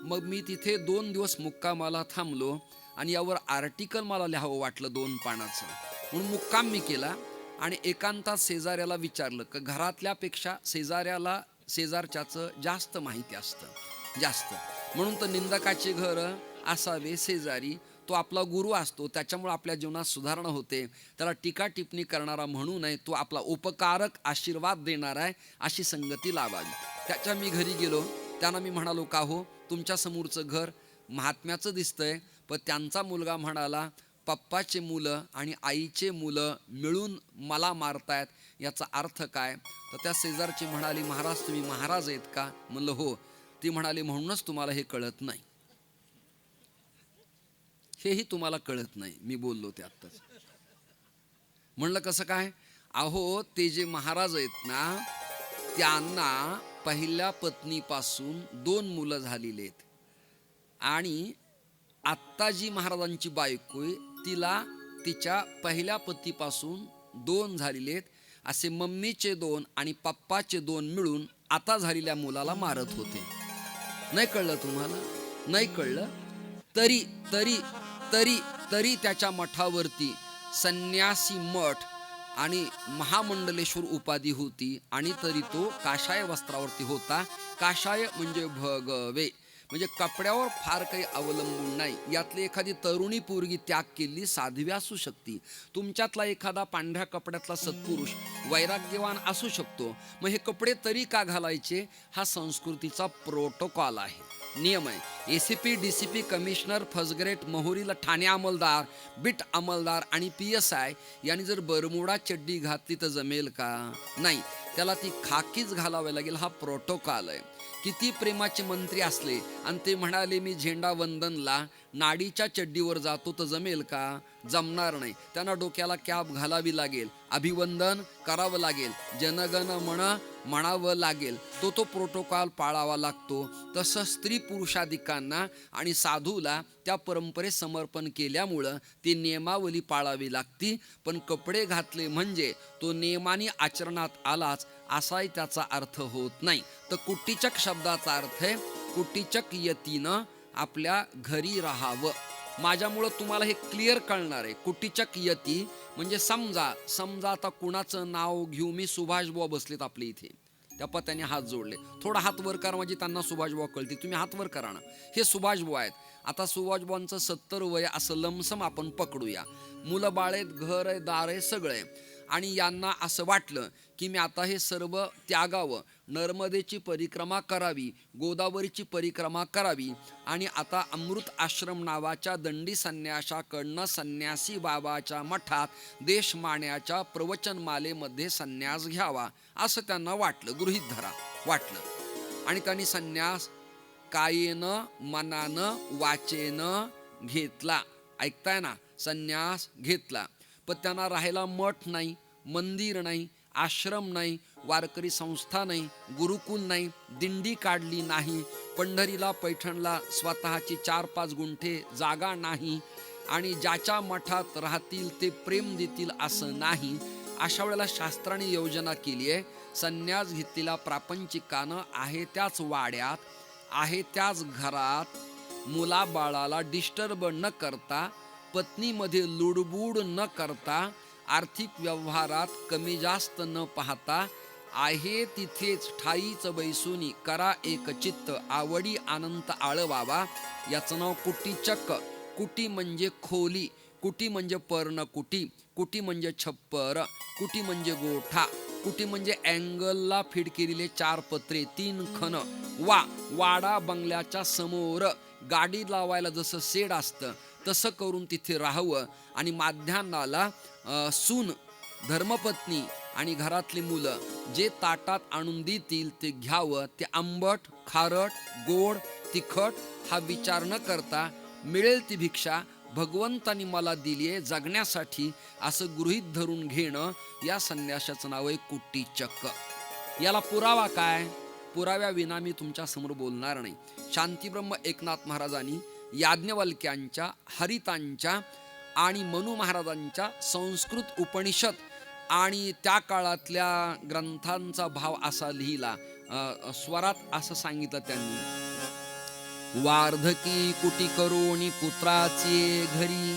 Speaker 1: मग मी तिथे 2 दिवस मुक्कामाला थांबलो आणि यावर आर्टिकल मला लिहावं वाटलं 2 पानाचं. म्हणून मुक्काम मी केला आणि एकांतात शेजाऱ्याला विचारलं की घरातल्यापेक्षा शेजारच्याचं जास्त माहिती असतं जास्त. म्हणून तर निंदकाचे घर असावे शेजारी. तो आपला गुरु असतो, त्याच्यामुळे आपल्या जीवनात सुधारणा होते. त्याला टीका टिप्पणी करणारा म्हणू नये, तो आपला उपकारक आशीर्वाद देणारा आहे. अशी संगती लावावी. त्याच्या मी घरी गेलो. त्यांना मी म्हणालो, का हो तुमच्या समोरचं घर महात्म्याचं दिसतंय, पण त्यांचा मुलगा म्हणाला पप्पाचे मुलं आणि आईचे मुलं मिळून मला मारतायत, याचा अर्थ काय? तर त्या शेजारची म्हणाली, महाराज तुम्ही महाराज आहेत का? म्हणलं हो. ती म्हणाली, म्हणूनच तुम्हाला हे कळत नाही. हेही तुम्हाला कळत नाही. मी बोललो ते आत्ताच. म्हणलं कसं काय? अहो ते जे महाराज आहेत ना, त्यांना पहिल्या पत्नीपासून 2 मुलं झालेली आहेत आणि आत्ता जी महाराजांची बायको आहे तिला तिच्या पहिल्या पतीपासून 2 झालेले आहेत. असे मम्मीचे 2 आणि पप्पाचे 2 मिळून आता झालेल्या मुलाला मारत होते. नाही कळलं तुम्हाला? नाही कळलं? तरी त्याच्या मठावरती संन्यासी मठ आणि महामंडलेश्वर उपाधी होती आणि तरी तो काशाय वस्त्रावरती होता. काशाय म्हणजे भगवे, म्हणजे कपड्यावर फार काही अवलंबून नाही. यातली एखादी तरुणी पोरगी त्याग केली साध्वी असू शकते. तुमच्यातला एखादा पांढऱ्या कपड्यातला सत्पुरुष वैराग्यवान असू शकतो. मग हे कपडे तरी का घालायचे? हा संस्कृतीचा प्रोटोकॉल आहे, नियम आहे. ACP DCP commissioner first grade मोहरीला ठाणे अंमलदार, बीट अंमलदार आणि PSI यांनी जर बरमुडा चड्डी घातली तर जमेल का? नाही, त्याला ती खाकीच घालावी लागेल. हा प्रोटोकॉल आहे. किती प्रेमाचे मंत्री असले आणि ते म्हणाले मी झेंडा वंदनला नाडीच्या चड्डीवर जातो तर जमेल का? जमणार नाही. त्यांना डोक्याला कॅप घालावी लागेल, अभिवंदन करावं लागेल, जनगण म्हणावं लागेल, तो प्रोटोकॉल पाळावा लागतो. तसं स्त्री पुरुषाधिकांना आणि साधूला त्या परंपरेत समर्पण केल्यामुळं ती नियमावली पाळावी लागती. पण कपडे घातले म्हणजे तो नियमाने आचरणात आलाच असाही त्याचा अर्थ होत नाही. तर कुटीचक शब्दाचा अर्थ आहे कुटीचक यतीनं आपल्या घरी राहावं. माझ्यामुळं तुम्हाला हे क्लिअर कळणार आहे. कुटीचक यती म्हणजे समजा आता कुणाचं नाव घेऊ मी, सुभाषबुवा बसलेत आपल्या इथे, त्या पत्याने हात जोडले, थोडा हात वर करा म्हणजे त्यांना सुभाषबुवा कळते, तुम्ही हात वर करा ना. हे सुभाषबुवा आहेत. आता सुभाषबुवांचं 70 वय असं लमसम आपण पकडूया. मुलं बाळ आहेत, घर आहे, दार आहे, सगळं आहे. आणि यांना असं वाटलं की मी आता हे सर्व त्यागावं, नर्मदेची परिक्रमा करावी, गोदावरीची परिक्रमा करावी आणि आता अमृत आश्रम नावाच्या दंडी संन्याशाकडनं संन्यासी बाबाच्या मठात देशमान्याच्या प्रवचनमालेमध्ये संन्यास घ्यावा असं त्यांना वाटलं, गृहीत धरा वाटलं. आणि त्यांनी संन्यास कायेनं मनानं वाचेनं घेतला. ऐकताय ना? संन्यास घेतला. पण त्यांना राहायला मठ नाही, मंदिर नाही, आश्रम नाही, वारकरी संस्था नाही, गुरुकुल नाही, दिंडी काढली नाही, पंढरीला पैठणला स्वतःची 4-5 गुंठे जागा नाही आणि ज्याच्या मठात राहतील ते प्रेम देतील असं नाही. अशा वेळेला शास्त्राने योजना केली आहे, संन्यास घेतलेल्या प्रापंचिकानं आहे त्याच वाड्यात, आहे त्याच घरात, मुलाबाळाला डिस्टर्ब न करता, पत्नीमध्ये लुडबुड न करता, आर्थिक व्यवहारात कमी जास्त न पाहता, आहे तिथेच ठाईच बैसुनी करा एक चित्त, आवडी अनंत आळवावा. याचं नाव कुटीचक. कुटी म्हणजे खोली, कुटी म्हणजे पर्णकुटी, कुटी म्हणजे छप्पर, कुटी म्हणजे गोठा, कुटी म्हणजे अँगलला फिट केलेले 4 पत्रे, 3 खण. वाडा बंगल्याच्या समोर गाडी लावायला जसं शेड असतं तसं करून तिथे राहावं आणि माध्यान्नाला सून, धर्मपत्नी आणि घरातली मुलं जे ताटात आणून देतील ते घ्यावं. ते आंबट, खारट, गोड, तिखट हा विचार न करता मिळेल ती भिक्षा भगवंतानी मला दिली आहे जगण्यासाठी असं गृहीत धरून घेणं, या संन्यासाचं नाव आहे कुटीचक. याला पुरावा काय? पुराव्याविना मी तुमच्या समोर बोलणार नाही. शांतीब्रह्म एकनाथ महाराजांनी याज्ञवल्क्यांच्या, हरितांच्या आणि मनु महाराजांच्या संस्कृत उपनिषद आणि त्या काळातल्या ग्रंथांचा भाव असा लिहिला, स्वरात असं सांगितलं त्यांनी. वार्धकी कुटी करोणी पुत्राचे घरी,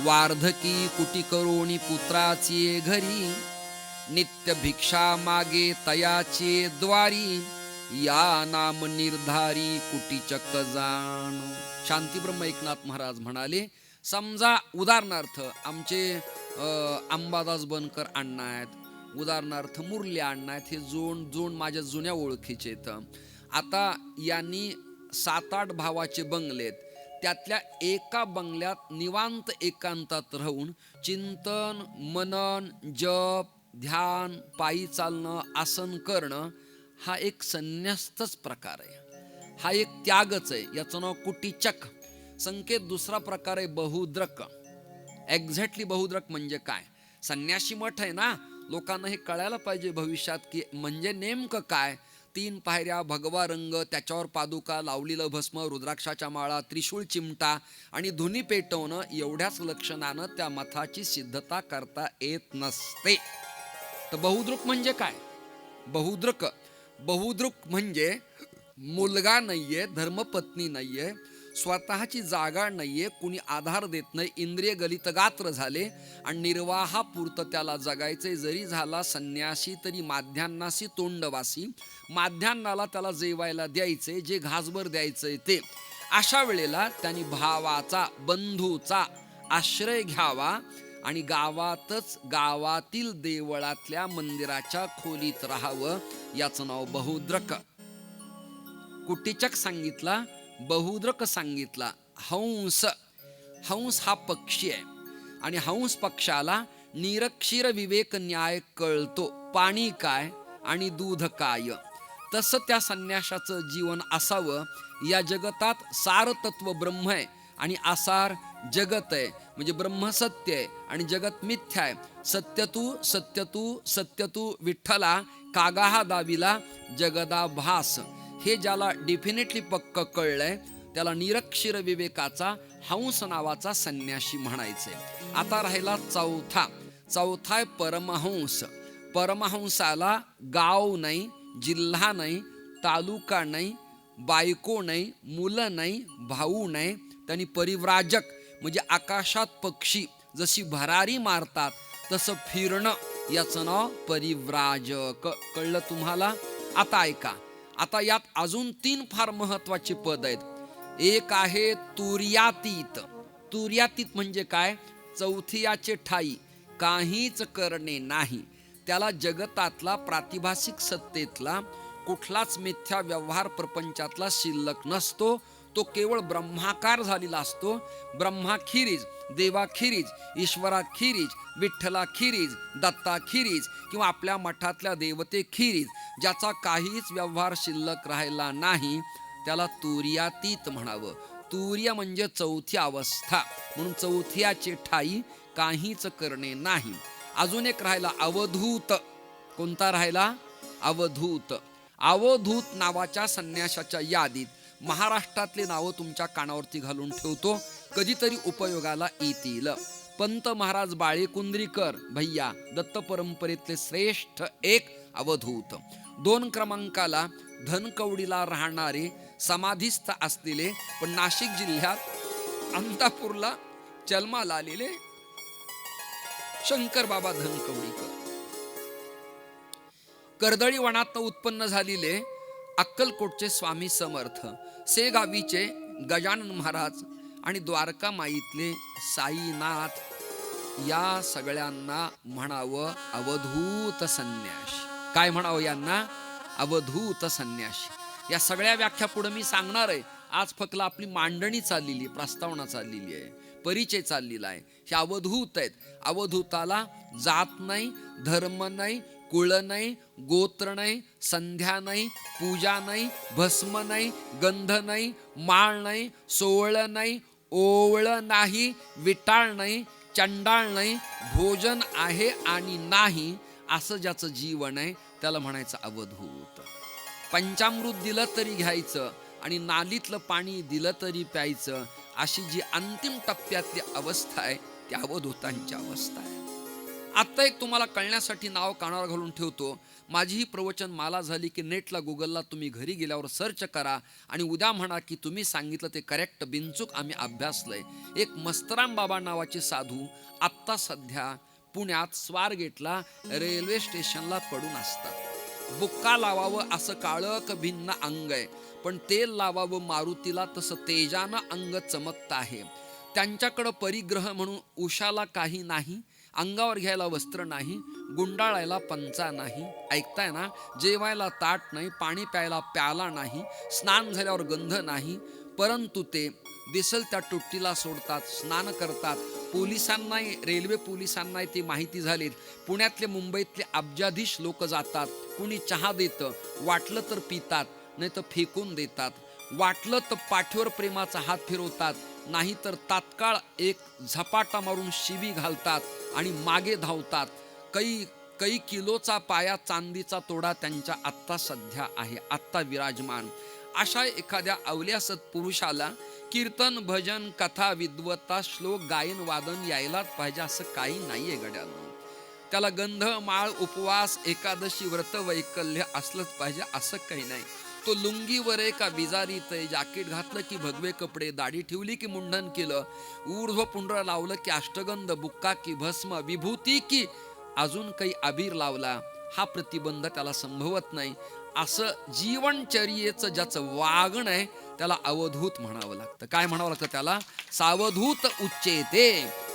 Speaker 1: वार्धकी कुटी करोणी पुत्राचे घरी, नित्य भिक्षा मागे तयाचे द्वारी, या नाम निर्धारी कुटीचक जाण. शांतीब्रह्म एकनाथ महाराज म्हणाले, समजा उदाहरणार्थ आमचे अंबादास बनकर अण्णा आहेत, उदाहरणार्थ मुरली अण्णा आहेत, हे जोण माझ्या जुन्या ओळखीचे आहेत. आता यांनी 7-8 भावाचे बंगलेत, त्यातल्या एका बंगल्यात निवांत एकांतात राहून चिंतन, मनन, जप, ध्यान, पायी चालणं, आसन करणं हा एक संन्यासच प्रकार आहे, हा एक त्यागच आहे. याचं नाव कुटीचक. संकेत दुसरा प्रकार आहे बहुद्रक. एक्झॅक्टली बहुद्रक म्हणजे काय? संन्यासी मठ आहे ना, लोकांना हे कळायला पाहिजे भविष्यात की म्हणजे नेमकं काय. 3 पायऱ्या, भगवा रंग, त्याच्यावर पादुका, लावलेलं भस्म, रुद्राक्षाच्या माळा, त्रिशूळ चिमटा आणि धुनी पेटवणं, एवढ्याच लक्षणानं त्या मठाची सिद्धता करता येत नसते. तर बहुद्रुक म्हणजे काय? बहुद्रुक म्हणजे मुलगा नाहीये, धर्मपत्नी नाहीये, स्वतःची जागा नाहीये, कुणी आधार देत नाही, इंद्रिय गलित गात्र झाले आणि निर्वाहापुरतं त्याला जगायचे. जरी झाला संन्यासी तरी माध्यान्नासी तोंडवासी, माध्यान्नाला त्याला जेवायला द्यायचे, जे घासभर द्यायचंय ते. अशा वेळेला त्यांनी भावाचा, बंधूचा आश्रय घ्यावा आणि गावातील देवळातल्या मंदिराच्या खोलीत राहावं. याचं नाव बहुद्रक. कुटीचक सांगितला, बहुद्रक सांगितला. हंस हा पक्षी आहे आणि हंस पक्षाला निरक्षीर विवेक न्याय कळतो. पाणी काय आणि दूध काय. तसं त्या संन्याशाचं जीवन असावं. या जगतात सार तत्व ब्रह्म आहे आणि आसार जगत आहे. म्हणजे ब्रह्म सत्य आहे आणि जगत मिथ्या आहे. सत्यतू सत्यतू सत्यतू विठ्ठला कागाहा दाविला जगदा भास. हे ज्याला डेफिनेटली पक्क कळलंय त्याला निरक्षर विवेकाचा हंस नावाचा संन्याशी म्हणायचंय. आता राहिला चौथा आहे परमहंस. परमहंसाला गाव नाही, जिल्हा नाही, तालुका नाही, बायको नाही, मुलं नाही, भाऊ नाही. त्यांनी परिव्राजक म्हणजे आकाशात पक्षी जशी भरारी मारतात तसं फिरणं, याचं नाव परिव्राजक. कळलं तुम्हाला? आता ऐका, आता यात अजून 3 फार महत्वाचे पद आहेत. एक आहे तुर्यातीत. तुर्यातीत म्हणजे काय? चौथियाचे ठाई, काहीच करणे नाही. त्याला जगतातला प्रातिभासिक सत्तेतला कुठलाच मिथ्या व्यवहार प्रपंचातला शिल्लक नसतो. तो केवळ ब्रह्माकार झालेला असतो. ब्रह्माखिरीज, देवाखिरीज, ईश्वराखिरीज, विठ्ठलाखिरीज, दत्ताखिरीज किंवा आपल्या मठातल्या देवतेखिरीज ज्याचा काहीच व्यवहार शिल्लक राहिला नाही त्याला तुर्यातीत म्हणावं. तुर्य म्हणजे चौथी अवस्था, म्हणून चौथियाचे ठाई, काहीच करणे नाही. अजून एक राहिला अवधूत. कोणता राहिला? अवधूत. अवधूत नावाच्या संन्याशाच्या यादीत महाराष्ट्रातले नावं तुमच्या कानावरती घालून ठेवतो, कधीतरी उपयोगाला येतील. पंत महाराज बाळेकुंद्रीकर भैया दत्त परंपरेतले श्रेष्ठ एक अवधूत. 2 क्रमांकाला धनकवडीला राहणारे समाधीस्थ असलेले पण नाशिक जिल्ह्यात अंतापूरला जन्माला आलेले शंकर बाबा धनकवडीकर. कर्दळी वनात उत्पन्न झालेले अक्कलकोटचे स्वामी समर्थ, सेगावीचे गजानन महाराज आणि द्वारका माईतले साईनाथ, या सगळ्यांना म्हणावं अवधूत संन्यासी. काय म्हणावं यांना? अवधूत संन्यासी. या सगळ्या व्याख्या पुढे मी सांगणार आहे. आज फक्त आपली मांडणी चाललेली आहे, प्रस्तावना चाललेली आहे, परिचय चाललेला आहे. हे अवधूत आहेत. अवधूताला जात नाही, धर्म नाही, कुळ नाही, गोत्र नाही, संध्या नाही, पूजा नाही, भस्म नाही, गंध नाही, माळ नाही, सोवळं नाही, ओवळं नाही, विटाळ नाही, चंडाळ नाही, भोजन आहे आणि नाही असं ज्याचं जीवन आहे त्याला म्हणायचं अवधूत. पंचामृत दिलं तरी घ्यायचं आणि नालीतलं पाणी दिलं तरी प्यायचं, अशी जी अंतिम टप्प्यातली अवस्था आहे ती अवधूतांची अवस्था आहे. आत्ता एक तुम्हाला कळण्यासाठी नाव कानावर घालून ठेवतो. माझी ही प्रवचन माला झाली की नेटला गुगलला तुम्ही घरी गेल्यावर सर्च करा आणि उद्या म्हणा की तुम्ही सांगितलं ते करेक्ट बिनचूक आम्ही अभ्यासलंय. एक मस्तराम बाबा नावाचे साधू आत्ता सध्या पुण्यात स्वारगेटला रेल्वे स्टेशनला पडून असतात. बुक्का लावावं असं काळक भिन्न अंग आहे, पण तेल लावावं मारुतीला तसं तेजानं अंग चमकत आहे. त्यांच्याकडं परिग्रह म्हणून उशाला काही नाही, अंगावर घ्यायला वस्त्र नाही, गुंडाळायला पंचा नाही, ऐकताय ना, जेवायला ताट नाही, पाणी प्यायला प्याला नाही, स्नान झाल्यावर गंध नाही, परंतु ते दिसल त्या टुट्टीला सोडतात, स्नान करतात. पोलिसांनाही, रेल्वे पोलिसांनाही ती माहिती झाली. पुण्यातले मुंबईतले अब्जाधीश लोक जातात, कुणी चहा देतं, वाटलं तर पितात, नाही तर फेकून देतात, वाटलं तर पाठीवर प्रेमाचा हात फिरवतात, नाही तर तात्काळ एक झपाटा मारून शिवी घालतात आणि मागे धावतात. काही किलोचा पाया चांदीचा तोडा त्यांच्या आत्ता सध्या आहे, आत्ता विराजमान. अशा एखाद्या अवल्या सत्पुरुषाला कीर्तन, भजन, कथा, विद्वत्ता, श्लोक, गायन, वादन यायलाच पाहिजे असं काही नाहीये गड्यानं. त्याला गंध, माळ, उपवास, एकादशी, व्रत, वैकल्य असलंच पाहिजे असं काही नाही. तो लुंगीवर आहे का बिजारीत आहे, जाकीट घातलं की भगवे कपडे, दाढी ठेवली की मुंडन केलं, ऊर्ध्व पुंड्र लावलं की अष्टगंध, बुक्का की भस्म, विभूती की अजून काही अबीर लावला, हा प्रतिबंध त्याला संभवत नाही. असं जीवनचर्येचं ज्याचं वागणं आहे त्याला अवधूत म्हणावं लागतं. काय म्हणावं लागतं त्याला? सावधूत उच्चेते,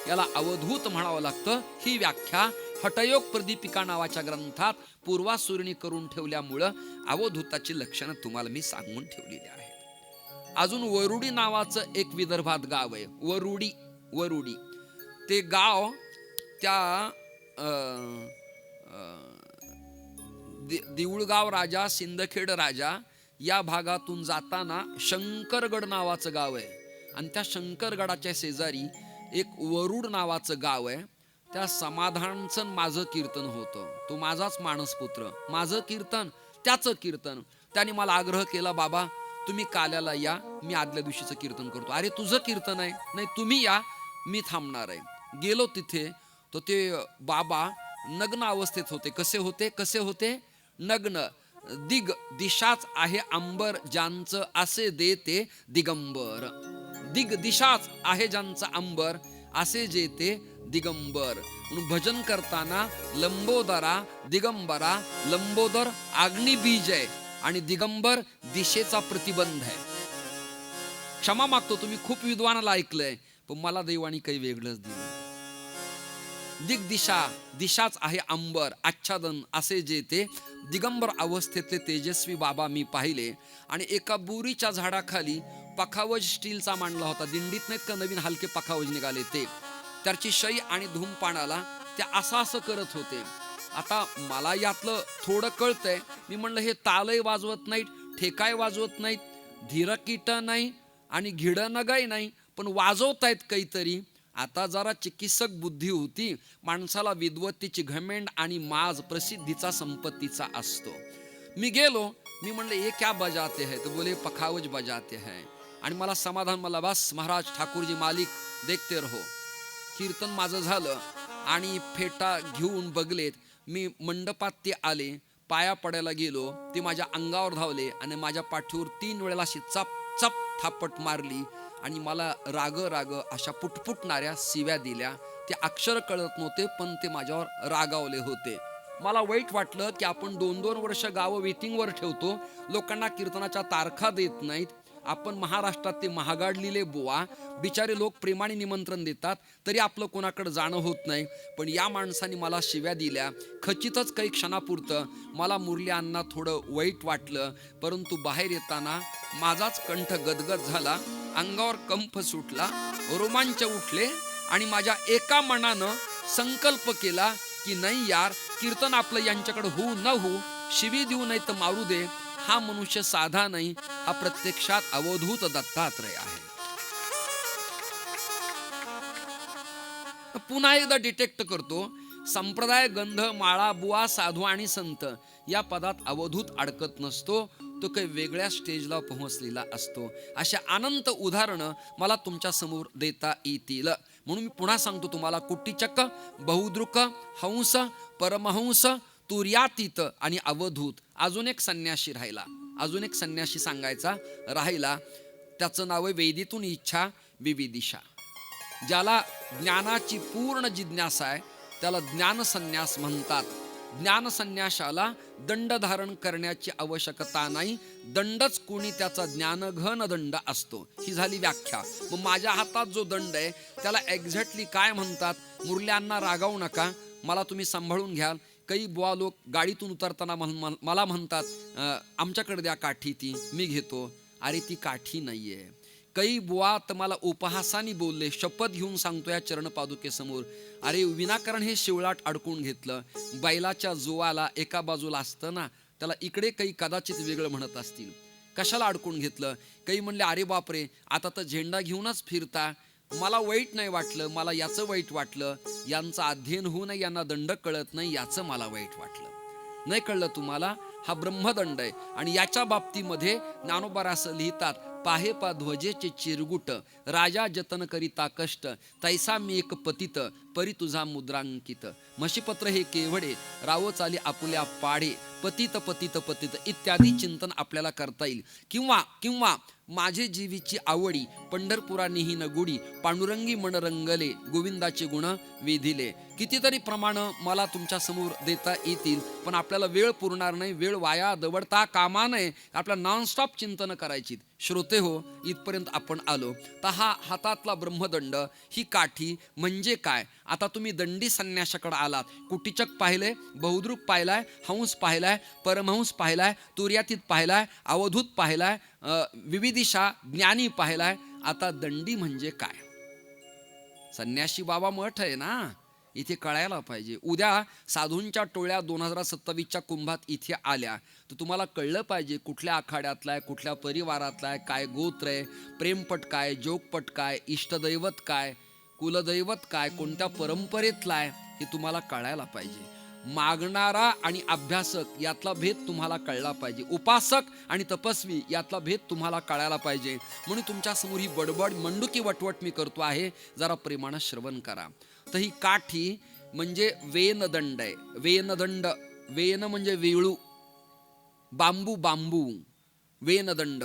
Speaker 1: याला अवधूत म्हणावं लागतं. ही व्याख्या हठयोग प्रदीपिका नावाच्या ग्रंथात पूर्वासुरीने करून ठेवल्यामुळं अवधूताची लक्षणं तुम्हाला मी सांगून ठेवलेली आहेत. अजून वरुडी नावाचं एक विदर्भात गाव आहे, वरुडी. ते गाव त्या देऊळगाव राजा, सिंदखेड राजा या भागातून जाताना शंकरगड नावाचं गाव आहे आणि त्या शंकरगडाच्या शेजारी एक वरुड नावाचं गाव आहे. त्या समाधानचं माझं कीर्तन होतं. तो माझाच मानसपुत्र, माझं कीर्तन त्याचं कीर्तन. त्याने मला आग्रह केला, बाबा तुम्ही काल्याला या, मी आदल्या दिवशीचं कीर्तन करतो. अरे तुझं कीर्तन आहे? नाही तुम्ही या, मी थांबणार आहे. गेलो तिथे तर ते बाबा नग्न अवस्थेत होते. कसे होते? नग्न. दिशाच आहे अंबर ज्यांचं, असे देते दिगंबर. दिशाच आहे ज्यांचं अंबर, असे जेते दिगंबर. म्हणून भजन करताना लंबोदरा दिगंबरा, लंबोदर अग्निबीज आहे आणि दिगंबर दिशेचा प्रतिबंध आहे. क्षमा मागतो, तुम्ही खूप विद्वानाला ऐकलंय, पण मला देवानी काही वेगळंच दिलं. दिशाच आहे अंबर आच्छादन, असे जे ते दिगंबर अवस्थेतले तेजस्वी बाबा मी पाहिले. आणि एका बोरीच्या झाडाखाली पखावज स्टीलचा मांडला होता. दिंडीत नाहीत का नवीन हलके पखावज निघाले ते, त्याची शई आणि धूमपानाला ते असं करत होते. आता मला यातलं थोडं कळतंय. मी म्हणलं हे तालय वाजवत नाहीत, ठेकाय वाजवत नाहीत, धीरकीट नाही आणि घिडनगाई नाही, पण वाजवतायत काहीतरी. आता जरा चिकित्सक बुद्धी होती. माणसाला विद्वत्तेची घमेंड आणि माज प्रसिद्धीचा संपत्तीचा असतो. मी गेलो, मी म्हणलं ये क्या बजाते हैं? तो बोले पखावज बजाते हैं. आणि मला समाधान, मला बस महाराज ठाकूरजी मालिक देखते रहो. कीर्तन माझं झालं आणि फेटा घेऊन बगलेत. मी मंडपात ते आले, पाया पडायला गेलो. ते माझ्या अंगावर धावले आणि माझ्या पाठीवर 3 वेळेला अशी चप चप थापट मारली आणि मला राग अशा पुटपुटणाऱ्या शिव्या दिल्या. ते अक्षर कळत नव्हते, पण ते माझ्यावर रागावले होते. मला वाईट वाटलं की आपण 2-2 वर्ष गावं वेटिंगवर ठेवतो, लोकांना कीर्तनाच्या तारखा देत नाहीत. आपण महाराष्ट्रात ते महागाडलेले बुवा, बिचारे लोक प्रेमाने निमंत्रण देतात, तरी आपलं कोणाकडे जाणं होत नाही. पण या माणसाने मला शिव्या दिल्या. खचितच काही क्षणापुरतं मला मुरली अण्णा थोडं वाईट वाटलं, परंतु बाहेर येताना माझाच कंठ गदगद झाला, अंगावर कंप सुटला, रोमांच उठले आणि माझ्या एका मनानं संकल्प केला की नाही यार, कीर्तन आपलं यांच्याकडे होऊ न होऊ, शिवी देऊ नाही तर मारू दे. हा मनुष्य साधा नाही, हा प्रत्यक्षात अवधूत दत्तात्रय आहे. पुन्हा एकदा डिटेक्ट करतो, संप्रदाय, गंध, माळा, बुवा, साधू आणि संत या पदात अवधूत अडकत नसतो, तो काही वेगळ्या स्टेजला पोहोचलेला असतो. अशा अनंत उदाहरणं मला तुमच्या समोर देता येतील. म्हणून मी पुन्हा सांगतो तुम्हाला, कुट्टीचक्क, बहुदृक, हंस, परमहंस, तुर्यातीत आणि अवधूत. अजून एक संन्यासी सांगायचा राहिला. त्याचं नाव आहे वेदीतून इच्छा विविदिशा. ज्याला ज्ञानाची पूर्ण जिज्ञासा आहे त्याला ज्ञान संन्यास म्हणतात. ज्ञान संन्यासाला दंड धारण करण्याची आवश्यकता नाही, दंडच कोणी त्याचा ज्ञानघन दंड असतो. ही झाली व्याख्या. मग माझ्या हातात जो दंड आहे त्याला एक्झॅक्टली काय म्हणतात? मुरल्यांना रागावू नका, मला तुम्ही सांभाळून घ्याल. काही बुवा लोक गाडीतून उतरताना मला म्हणतात, आमच्याकडे द्या काठी, ती मी घेतो. अरे ती काठी नाहीये. काही बुवा तर मला उपहासाने बोलले, शपथ घेऊन सांगतो या चरणपादुकेसमोर, अरे विनाकारण हे शिवलाट अडकून घेतलं. बैलाच्या जोवाला एका बाजूला असतं ना, त्याला इकडे काही कदाचित वेगळं म्हणत असतील, कशाला अडकून घेतलं? काही म्हणले अरे बापरे, आता तर झेंडा घेऊनच फिरता. मला वाईट नाही वाटलं, मला याचं वाईट वाटलं. यांचं अध्ययन होऊ नये, यांना दंड कळत नाही, याचं मला वाईट वाटलं. नाही कळलं तुम्हाला? हा ब्रह्मदंड आहे. आणि याच्या बाबतीमध्ये ज्ञानोबा असं लिहितात, पाहे पा ध्वजेचे चिरगुट, राजा जतन करिता कष्ट, तैसा मी एक पतित, परी तुझा मुद्रांकित. म्हशीपत्र हे केवढे, राव चाली आपुल्या पाढे, पतित पतित पतित इत्यादी चिंतन आपल्याला करता येईल. किंवा माझे जीवीची आवडी, पंढरपुरानीही न गुडी, पांडुरंगी मन रंगले, गोविंदाचे गुण विधिले. कितीतरी प्रमाण मला तुमच्या समोर देता येतील, पण आपल्याला वेळ पुरणार नाही. वेळ वाया दवडता कामा नये, आपल्याला नॉनस्टॉप चिंतन करायची. श्रोते हो, इथपर्यंत आपण आलो. तर हा हातातला ब्रह्मदंड, ही काठी म्हणजे काय? आता तुम्ही दंडी संन्यासाकडे आलात. कुटीचक पाहिलंय, बहुद्रुक पाहिलाय, हंस पाहिलाय, परमहंस पाहिलाय, तुर्यातीत पाहिलाय, अवधूत पाहिलाय, विविदिशा ज्ञानी पाहिलाय. आता दंडी म्हणजे काय? संन्यासी बाबा मठ आहे ना, इथे कळायला पाहिजे. उद्या साधूंच्या टोळ्या 2027च्या कुंभात इथे आल्या तर तुम्हाला कळलं पाहिजे कुठल्या आखाड्यातला आहे, कुठल्या परिवारातला आहे, काय गोत्र आहे, प्रेमपट काय, जोगपट काय, इष्टदैवत काय, कुलदैवत काय, कोणत्या परंपरेतला आहे, हे तुम्हाला कळायला पाहिजे. मागणारा आणि अभ्यासक यातला भेद तुम्हाला कळला पाहिजे. उपासक आणि तपस्वी यातला भेद तुम्हाला कळायला पाहिजे. म्हणून तुमच्यासमोर ही बडबड मंडुकी वटवट मी करतो आहे, जरा प्रेमानं श्रवण करा. तर ही काठी म्हणजे वेनदंड आहे. वेनदंड, वेन म्हणजे वेळू, बांबू बांबू, वेनदंड.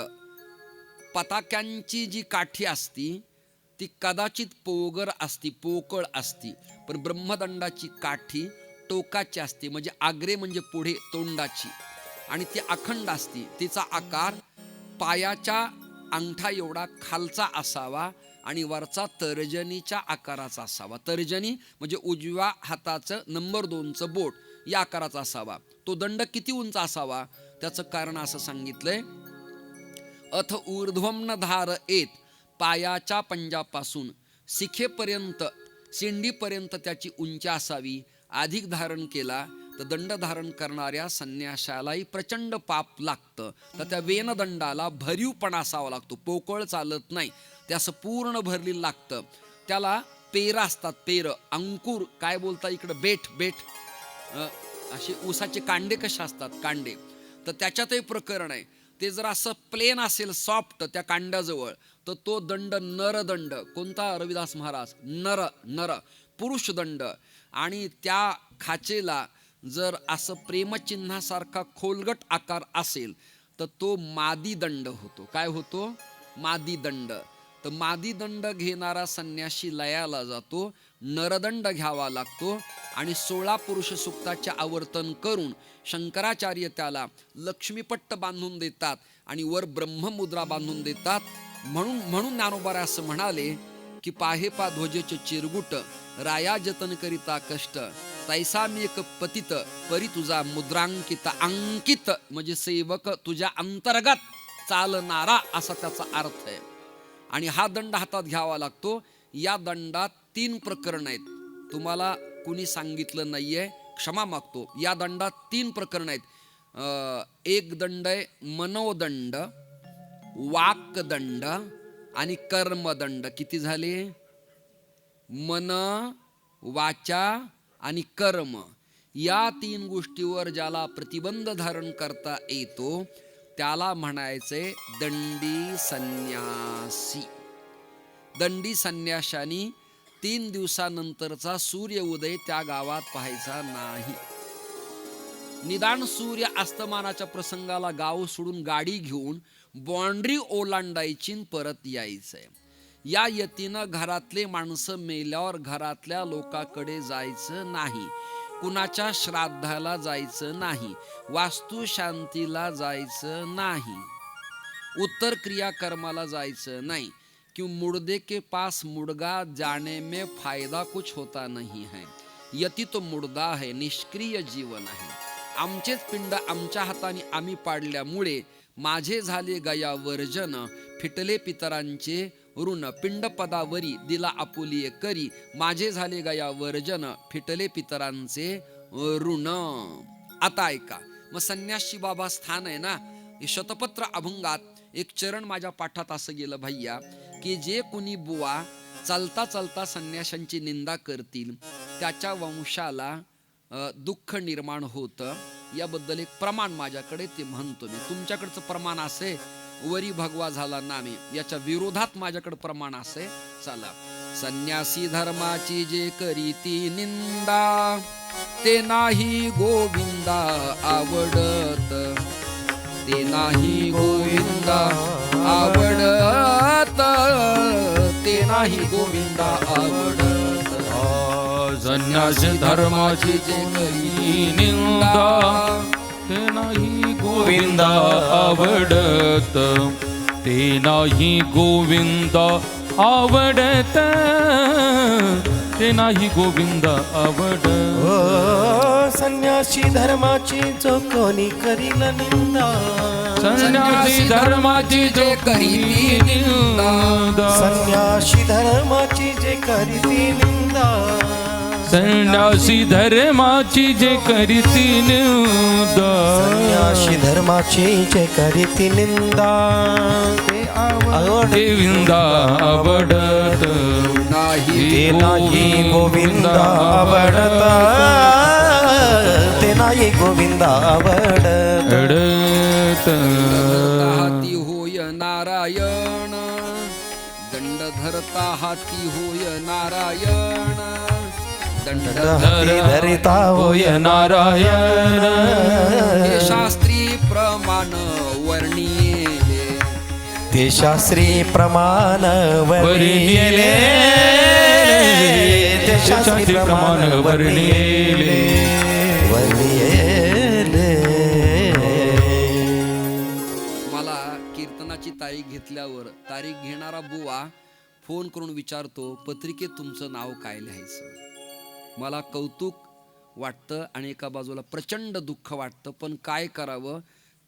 Speaker 1: पताक्यांची जी काठी असती ती कदाचित पोगर असती, पोकळ असती, पण ब्रह्मदंडाची काठी टोकाची असते, म्हणजे आग्रे म्हणजे पुढे तोंडाची, आणि ती अखंड असती. तिचा आकार पायाच्या अंगठा एवढा खालचा असावा आणि वरचा तर्जनीच्या आकाराचा असावा. तर्जनी म्हणजे उजव्या हाताचं नंबर 2चं बोट या आकाराचा असावा. तो दंड किती उंच असावा त्याचं कारण असं सांगितलंय, अथ ऊर्ध्वम न धार येत, पायाच्या पंजापासून शिखेपर्यंत, शिंडीपर्यंत त्याची उंची असावी. अधिक धारण केला तर दंड धारण करणाऱ्या संन्याशालाही प्रचंड पाप लागतं. तर त्या वेनदंडाला भरीवपणा असावा लागतो, पोकळ चालत नाही, ते असं पूर्ण भरलेलं लागतं. त्याला पेरं असतात, पेरं, अंकुर काय बोलता इकडं, बेट, बेट असे ऊसाचे कांडे कसे असतात, कांडे, तर त्याच्यातही प्रकरण आहे. ते जर असं प्लेन असेल, सॉफ्ट त्या कांड्याजवळ, तर तो दंड नरदंड. कोणता? रविदास महाराज, नर, नर पुरुष दंड. आणि त्या खाचेला जर असं प्रेमचिन्हासारखा खोलगट आकार असेल तर तो मादी दंड होतो. काय होतो? मादी दंड. तर मादी दंड घेणारा संन्याशी लयाला जातो, नरदंड घ्यावा लागतो. आणि 16 पुरुष सुक्ताचे आवर्तन करून शंकराचार्य त्याला लक्ष्मीपट्ट बांधून देतात आणि वर ब्रह्ममुद्रा बांधून देतात. म्हणून ज्ञानोबा असं म्हणाले की पाहे पा ध्वजेचे चिरगुट, राया जतन करिता कष्ट, तैसा मी एक पतित परी तुझा मुद्रांकित, अंकित म्हणजे सेवक तुझ्या अंतर्गत चालणारा, असा त्याचा अर्थ आहे. आणि हा दंड हातात घ्यावा लागतो. या दंडात 3 प्रकरण आहेत, तुम्हाला कुणी सांगितलं नाहीये, क्षमा मागतो. या दंडात 3 प्रकरण आहेत. एक दंड आहे मनोदंड, वाक्दंड आणि कर्मदंड. किती झाले? मन, वाचा आणि कर्म, या 3 गोष्टीवर ज्याला प्रतिबंध धारण करता येतो त्याला म्हणायचे दंडी संन्यासी. दंडी संन्याशानी 3 दिवसानंतरचा सूर्य उदय त्या गावात पाहायचा नाही. निदान सूर्य अस्तमानाच्या प्रसंगाला गाव सोडून गाडी घेऊन बाँड्री ओलांडायची परत यायचंय. या यतीनं घरातले माणसं मेल्यावर घरातल्या लोकांकडे जायचं नाही, कुणाच्या श्राद्धाला जायचं नाही, वास्तुशांतीला जायचं नाही, उत्तर क्रियाकर्माला जायचं नाही. क्यों मुर्दे के पास मुर्गा जाने में फायदा कुछ होता नहीं है. यती तो मुर्दा है, निष्क्रिय जीवन आहे. आमचेच पिंड आमच्या हाताने आम्ही पाडल्यामुळे माझे झाले गया वर्जन, फिटले पितरांचे ऋण, पिंडपदावरी दिला आपुलिये करी, माझे झाले गया वर्जन, फिटले पितरांचे ऋण. आता ऐका, मग संन्यासी बाबा स्थान आहे ना, हे शतपत्र अभंगात एक चरण माझ्या पाठात असं गेलं भैया, की जे कुणी बुवा चालता चालता संन्याशांची निंदा करतील त्याच्या वंशाला दुःख निर्माण होतं. याबद्दल एक प्रमाण माझ्याकडे, ते म्हणतो मी. तुमच्याकडचं प्रमाण असे वरी भगवा झाला नामे, याच्या विरोधात माझ्याकडे प्रमाण असे. चला, संन्यासी धर्माची जे करीती निंदा, ते नाही गोविंदा आवडत, ते नाही गोविंदा आवडत, ते नाही गोविंदा आवडत.
Speaker 2: संन्यासी धर्माची जे करी निंदा, ते नाही गोविंदा आवडत, ते नाही गोविंदा आवडत, ते नाही गोविंदा आवडत.
Speaker 3: संन्यासी धर्माची जो कोणी करील निंदा,
Speaker 2: संन्यासी धर्माची जे करीती निंदा,
Speaker 3: संन्यासी धर्माची जे करीती निंदा,
Speaker 2: संन्यासी धर्माची जे करीती निंदा
Speaker 3: संन्यासी धर्माची जे करीती निंदा
Speaker 2: ते विंदा आवडत
Speaker 3: ते नाही गोविंदा आवडत ते नाही गोविंदा आवडत
Speaker 1: हाती होय नारायण दंड धरता हाती होय नारायण दंड
Speaker 3: हाती धरिता होय
Speaker 2: नारायण
Speaker 1: हे शास्त्री प्रमाण वर्णिले
Speaker 3: ते शास्त्री प्रमाण वर्णिले ते शास्त्री प्रमाण वर्णिले
Speaker 1: मला कीर्तनाची तारीख घेतल्यावर तारीख घेणारा बुवा फोन करून विचारतो पत्रिकेत तुमचं नाव काय लिहायचं. मला कौतुक वाटतं आणि एका बाजूला प्रचंड दुःख वाटतं, पण काय करावं,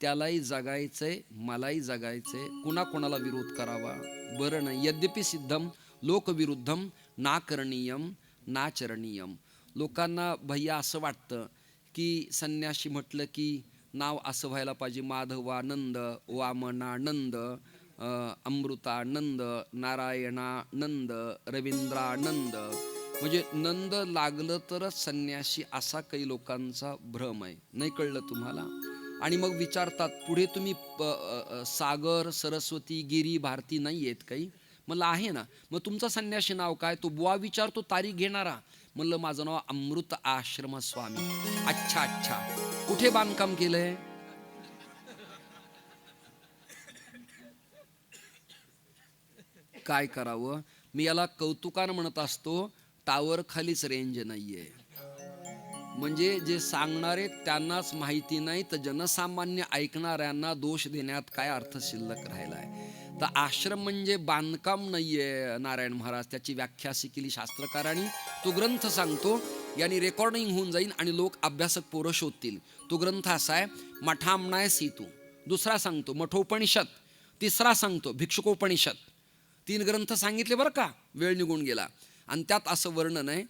Speaker 1: त्यालाही जगायचंय मलाही जगायचंय, कुणाकोणाला विरोध करावा बरं नाही. यद्यपि सिद्धम लोकविरुद्धम ना करणीयम ना चरणीयम. लोकांना भैया असं वाटतं की संन्यासी म्हटलं की नाव असं व्हायला पाहिजे माधवानंद, वामनानंद, अमृतानंद, नारायणानंद, रवींद्रानंद, म्हणजे नंद लागलं तरच संन्यासी, असा काही लोकांचा भ्रम आहे. नाही कळलं तुम्हाला? आणि मग विचारतात पुढे तुम्ही सागर, सरस्वती, गिरी, भारती नाही आहेत काही? म्हणलं आहे ना. मग तुमचा संन्यासी नाव काय? तो बुवा विचारतो तारीख घेणारा. म्हणलं माझं नाव अमृत आश्रम स्वामी. अच्छा अच्छा, कुठे बांधकाम केलंय? काय करावं, मी याला कौतुकानं म्हणत असतो, टावर खालीच रेंज नाहीये. म्हणजे जे सांगणारे त्यांनाच माहिती नाही, तर जनसामान्य ऐकणाऱ्यांना दोष देण्यात काय अर्थ शिल्लक राहिलाय. तर आश्रम म्हणजे बांधकाम नाहीये नारायण महाराज, त्याची व्याख्या अशी केली शास्त्रकारांनी. तो ग्रंथ सांगतो, यानी रेकॉर्डिंग होऊन जाईल आणि लोक अभ्यासक पोरं शोधतील. तो ग्रंथ असा आहे मठामनाय सीतू. दुसरा सांगतो मठोपनिषद. तिसरा सांगतो भिक्षुकोपनिषद. 3 ग्रंथ सांगितले बरं का, वेळ निघून गेला. आणि त्यात असं वर्णन आहे,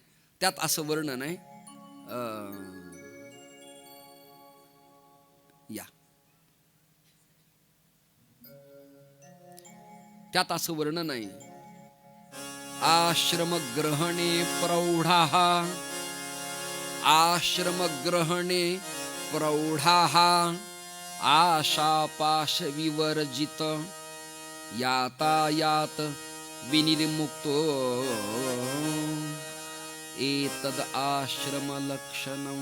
Speaker 1: या त्यात असं वर्णन आहे, आश्रम ग्रहणे प्रौढाः, आश्रम ग्रहणे प्रौढाः आशापाश विवर्जित यातायात विनिर्मुक्तो एतद आश्रम लक्षणम.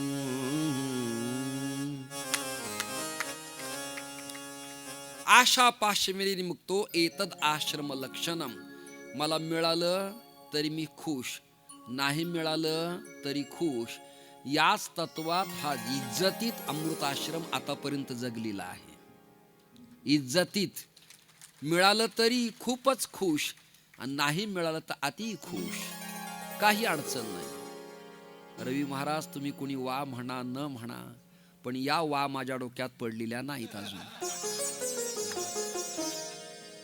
Speaker 1: आशापाश विनिर्मुक्तो एतद आश्रम लक्षणम. मला मिळालं तरी मी खुश, नाही मिळालं तरी खुश. याच तत्वात हा इज्जतीत अमृताश्रम आतापर्यंत जगलेला आहे. इज्जतीत मिळालं तरी खूपच खुश आणि नाही मिळालं तर अति खुश, काही अडचण नाही. रवी महाराज तुम्ही कोणी वा म्हणा न म्हणा, पण या वा माझ्या डोक्यात पडलेल्या नाहीत अजून,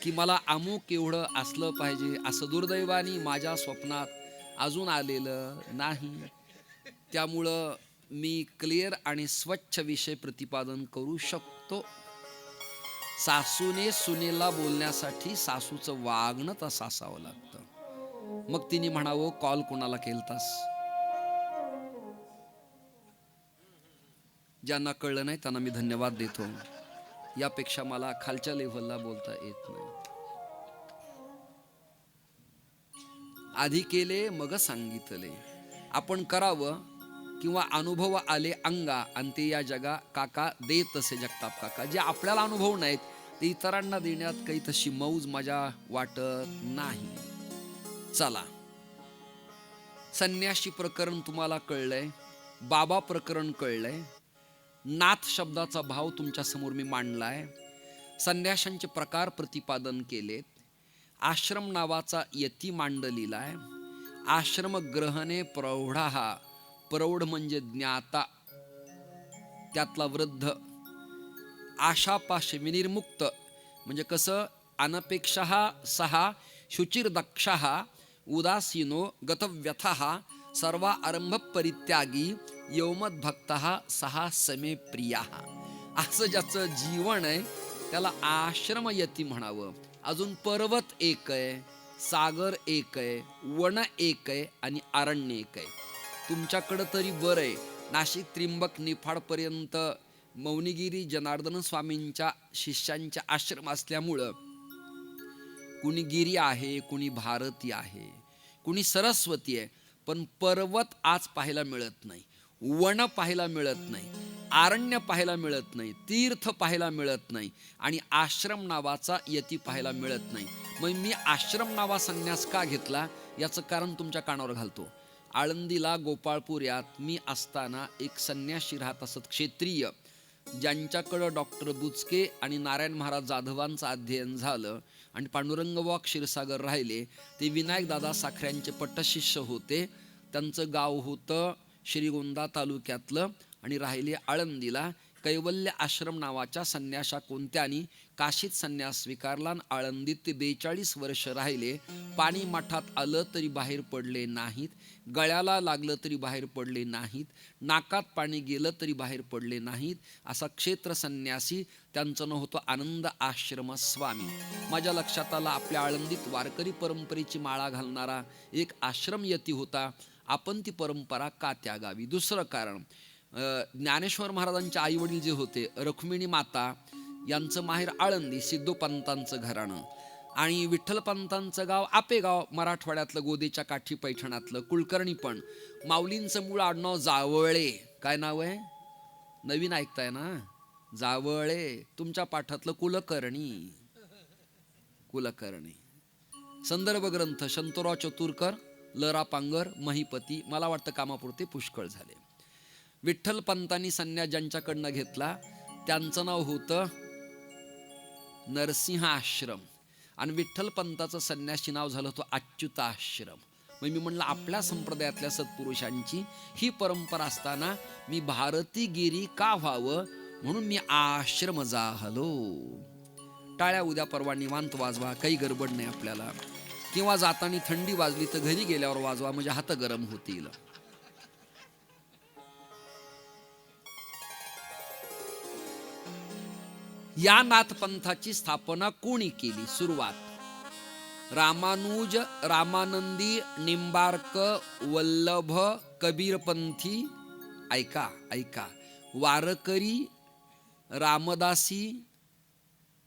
Speaker 1: की मला अमुक एवढं असलं पाहिजे, असं दुर्दैवानी माझ्या स्वप्नात अजून आलेलं नाही. त्यामुळं मी क्लिअर आणि स्वच्छ विषय प्रतिपादन करू शकतो. सासूने सुनेला बोलण्यासाठी सासूचं वागणं तसं असावं लागतं. मग तिने म्हणावं कॉल कोणाला केलतास. ज्यांना कळलं नाही त्यांना मी धन्यवाद देतो. यापेक्षा मला खालच्या लेव्हलला बोलता येत नाही. आधी केले मग सांगितले. आपण करावं किंवा अनुभव आले अंगा आणि ते या जगा काका देत असे जगताप काका. जे आपल्याला अनुभव नाहीत ते इतरांना देण्यात काही तशी मौज मजा वाटत नाही. चला, संन्यासी प्रकरण तुम्हाला कळलंय, बाबा प्रकरण कळलंय, नाथ शब्दाचा भाव तुमच्या समोर मी मांडलाय, संन्याशांचे प्रकार प्रतिपादन केलेत, आश्रम नावाचा यती मांडलेलाय, आश्रम ग्रहणे प्रौढा, हा प्रौढ म्हणजे ज्ञाता, त्यातला वृद्ध, आशापाश विनिर्मुक्त म्हणजे कसं, अनपेक्षा सहा शुचिर्दक्षा उदासीनो गतव्यथा सर्व आरंभ परित्यागी यौमद भक्त सहा समे प्रिया. असं ज्याचं जीवन आहे त्याला आश्रमयती म्हणावं. अजून पर्वत एक आहे, सागर एक आहे, वन एक आहे आणि अरण्य एक आहे. तुमच्याकडं तरी बरं आहे, नाशिक त्रिंबक निफाडपर्यंत मौनीगिरी जनार्दन स्वामींच्या शिष्यांच्या आश्रम असल्यामुळं कुणी गिरी आहे, कुणी भारती आहे, कुणी सरस्वती आहे, पण पर्वत आज पाहायला मिळत नाही, वन पाहायला मिळत नाही, अरण्य पाहायला मिळत नाही, तीर्थ पाहायला मिळत नाही आणि आश्रम नावाचा यती पाहायला मिळत नाही. मग मी आश्रम नावा संन्यास का घेतला याचं कारण तुमच्या कानावर घालतो. आळंदीला गोपाळपूर यात मी असताना एक संन्यासी राहत असत, क्षेत्रीय, ज्यांच्याकडं डॉक्टर बुचके आणि नारायण महाराज जाधवांचं अध्ययन झालं आणि पांडुरंग बुवा क्षीरसागर राहिले. ते विनायक दादा साखऱ्यांचे पट्टशिष्य होते. त्यांचं गाव होतं श्रीगोंदा तालुक्यातलं आणि राहिले आळंदीला. कैवल्य आश्रम नावाच्या संन्यासा कोणत्यानी काशीत संन्यास स्वीकारला आणि आळंदीत ते 42 वर्ष राहिले. पाणी मठात आलं तरी बाहेर पडले नाहीत, गळ्याला लागलं तरी बाहेर पडले नाहीत, नाकात पाणी गेलं तरी बाहेर पडले नाहीत. असा क्षेत्र संन्यासी त्यांचं नाव होतं आनंद आश्रम स्वामी. माझ्या लक्षात आलं आपल्या आळंदीत वारकरी परंपरेची माळा घालणारा एक आश्रमयती होता. आपण ती परंपरा का त्यागावी? दुसरं कारण, ज्ञानेश्वर महाराजांचे आई वडील जे होते रुक्मिणी माता यांचं माहेर आळंदी, सिद्धोपंतांचं घराणं, आणि विठ्ठलपंतांचं गाव आपेगाव मराठवाड्यातलं गोदेच्या काठी पैठणातलं. कुलकर्णी पण माऊलींचं मूळ आडनाव जावळे. काय नाव आहे? नवीन ऐकताय ना? जावळे. तुमच्या पाठातलं कुलकर्णी. कुलकर्णी. संदर्भ ग्रंथ शंतराव चतुरकर, लरा पांगर, महिपती. मला वाटतं कामापुरते पुष्कळ झाले. विठ्ठलपंतांनी संन्यास ज्यांच्याकडनं घेतला त्यांचं नाव होतं नरसिंह आश्रम आणि विठ्ठलपंताचं संन्यासी नाव झालं होतं अच्युताश्रम. मग मी म्हणलं आपल्या संप्रदायातल्या सत्पुरुषांची ही परंपरा असताना मी भारतीगिरी का व्हावं म्हणून मी आश्रम जाहलो. टाळ्या उद्या परवा निवांत वाजवा, काही गडबड नाही आपल्याला. किंवा जाताना थंडी वाजली तर घरी गेल्यावर वाजवा, म्हणजे हात गरम होतील. या नाथपंथाची स्थापना कोणी केली? सुरुवात रामानुज, रामानंदी, निंबार्क, वल्लभ, कबीरपंथी. ऐका ऐका, वारकरी, रामदासी,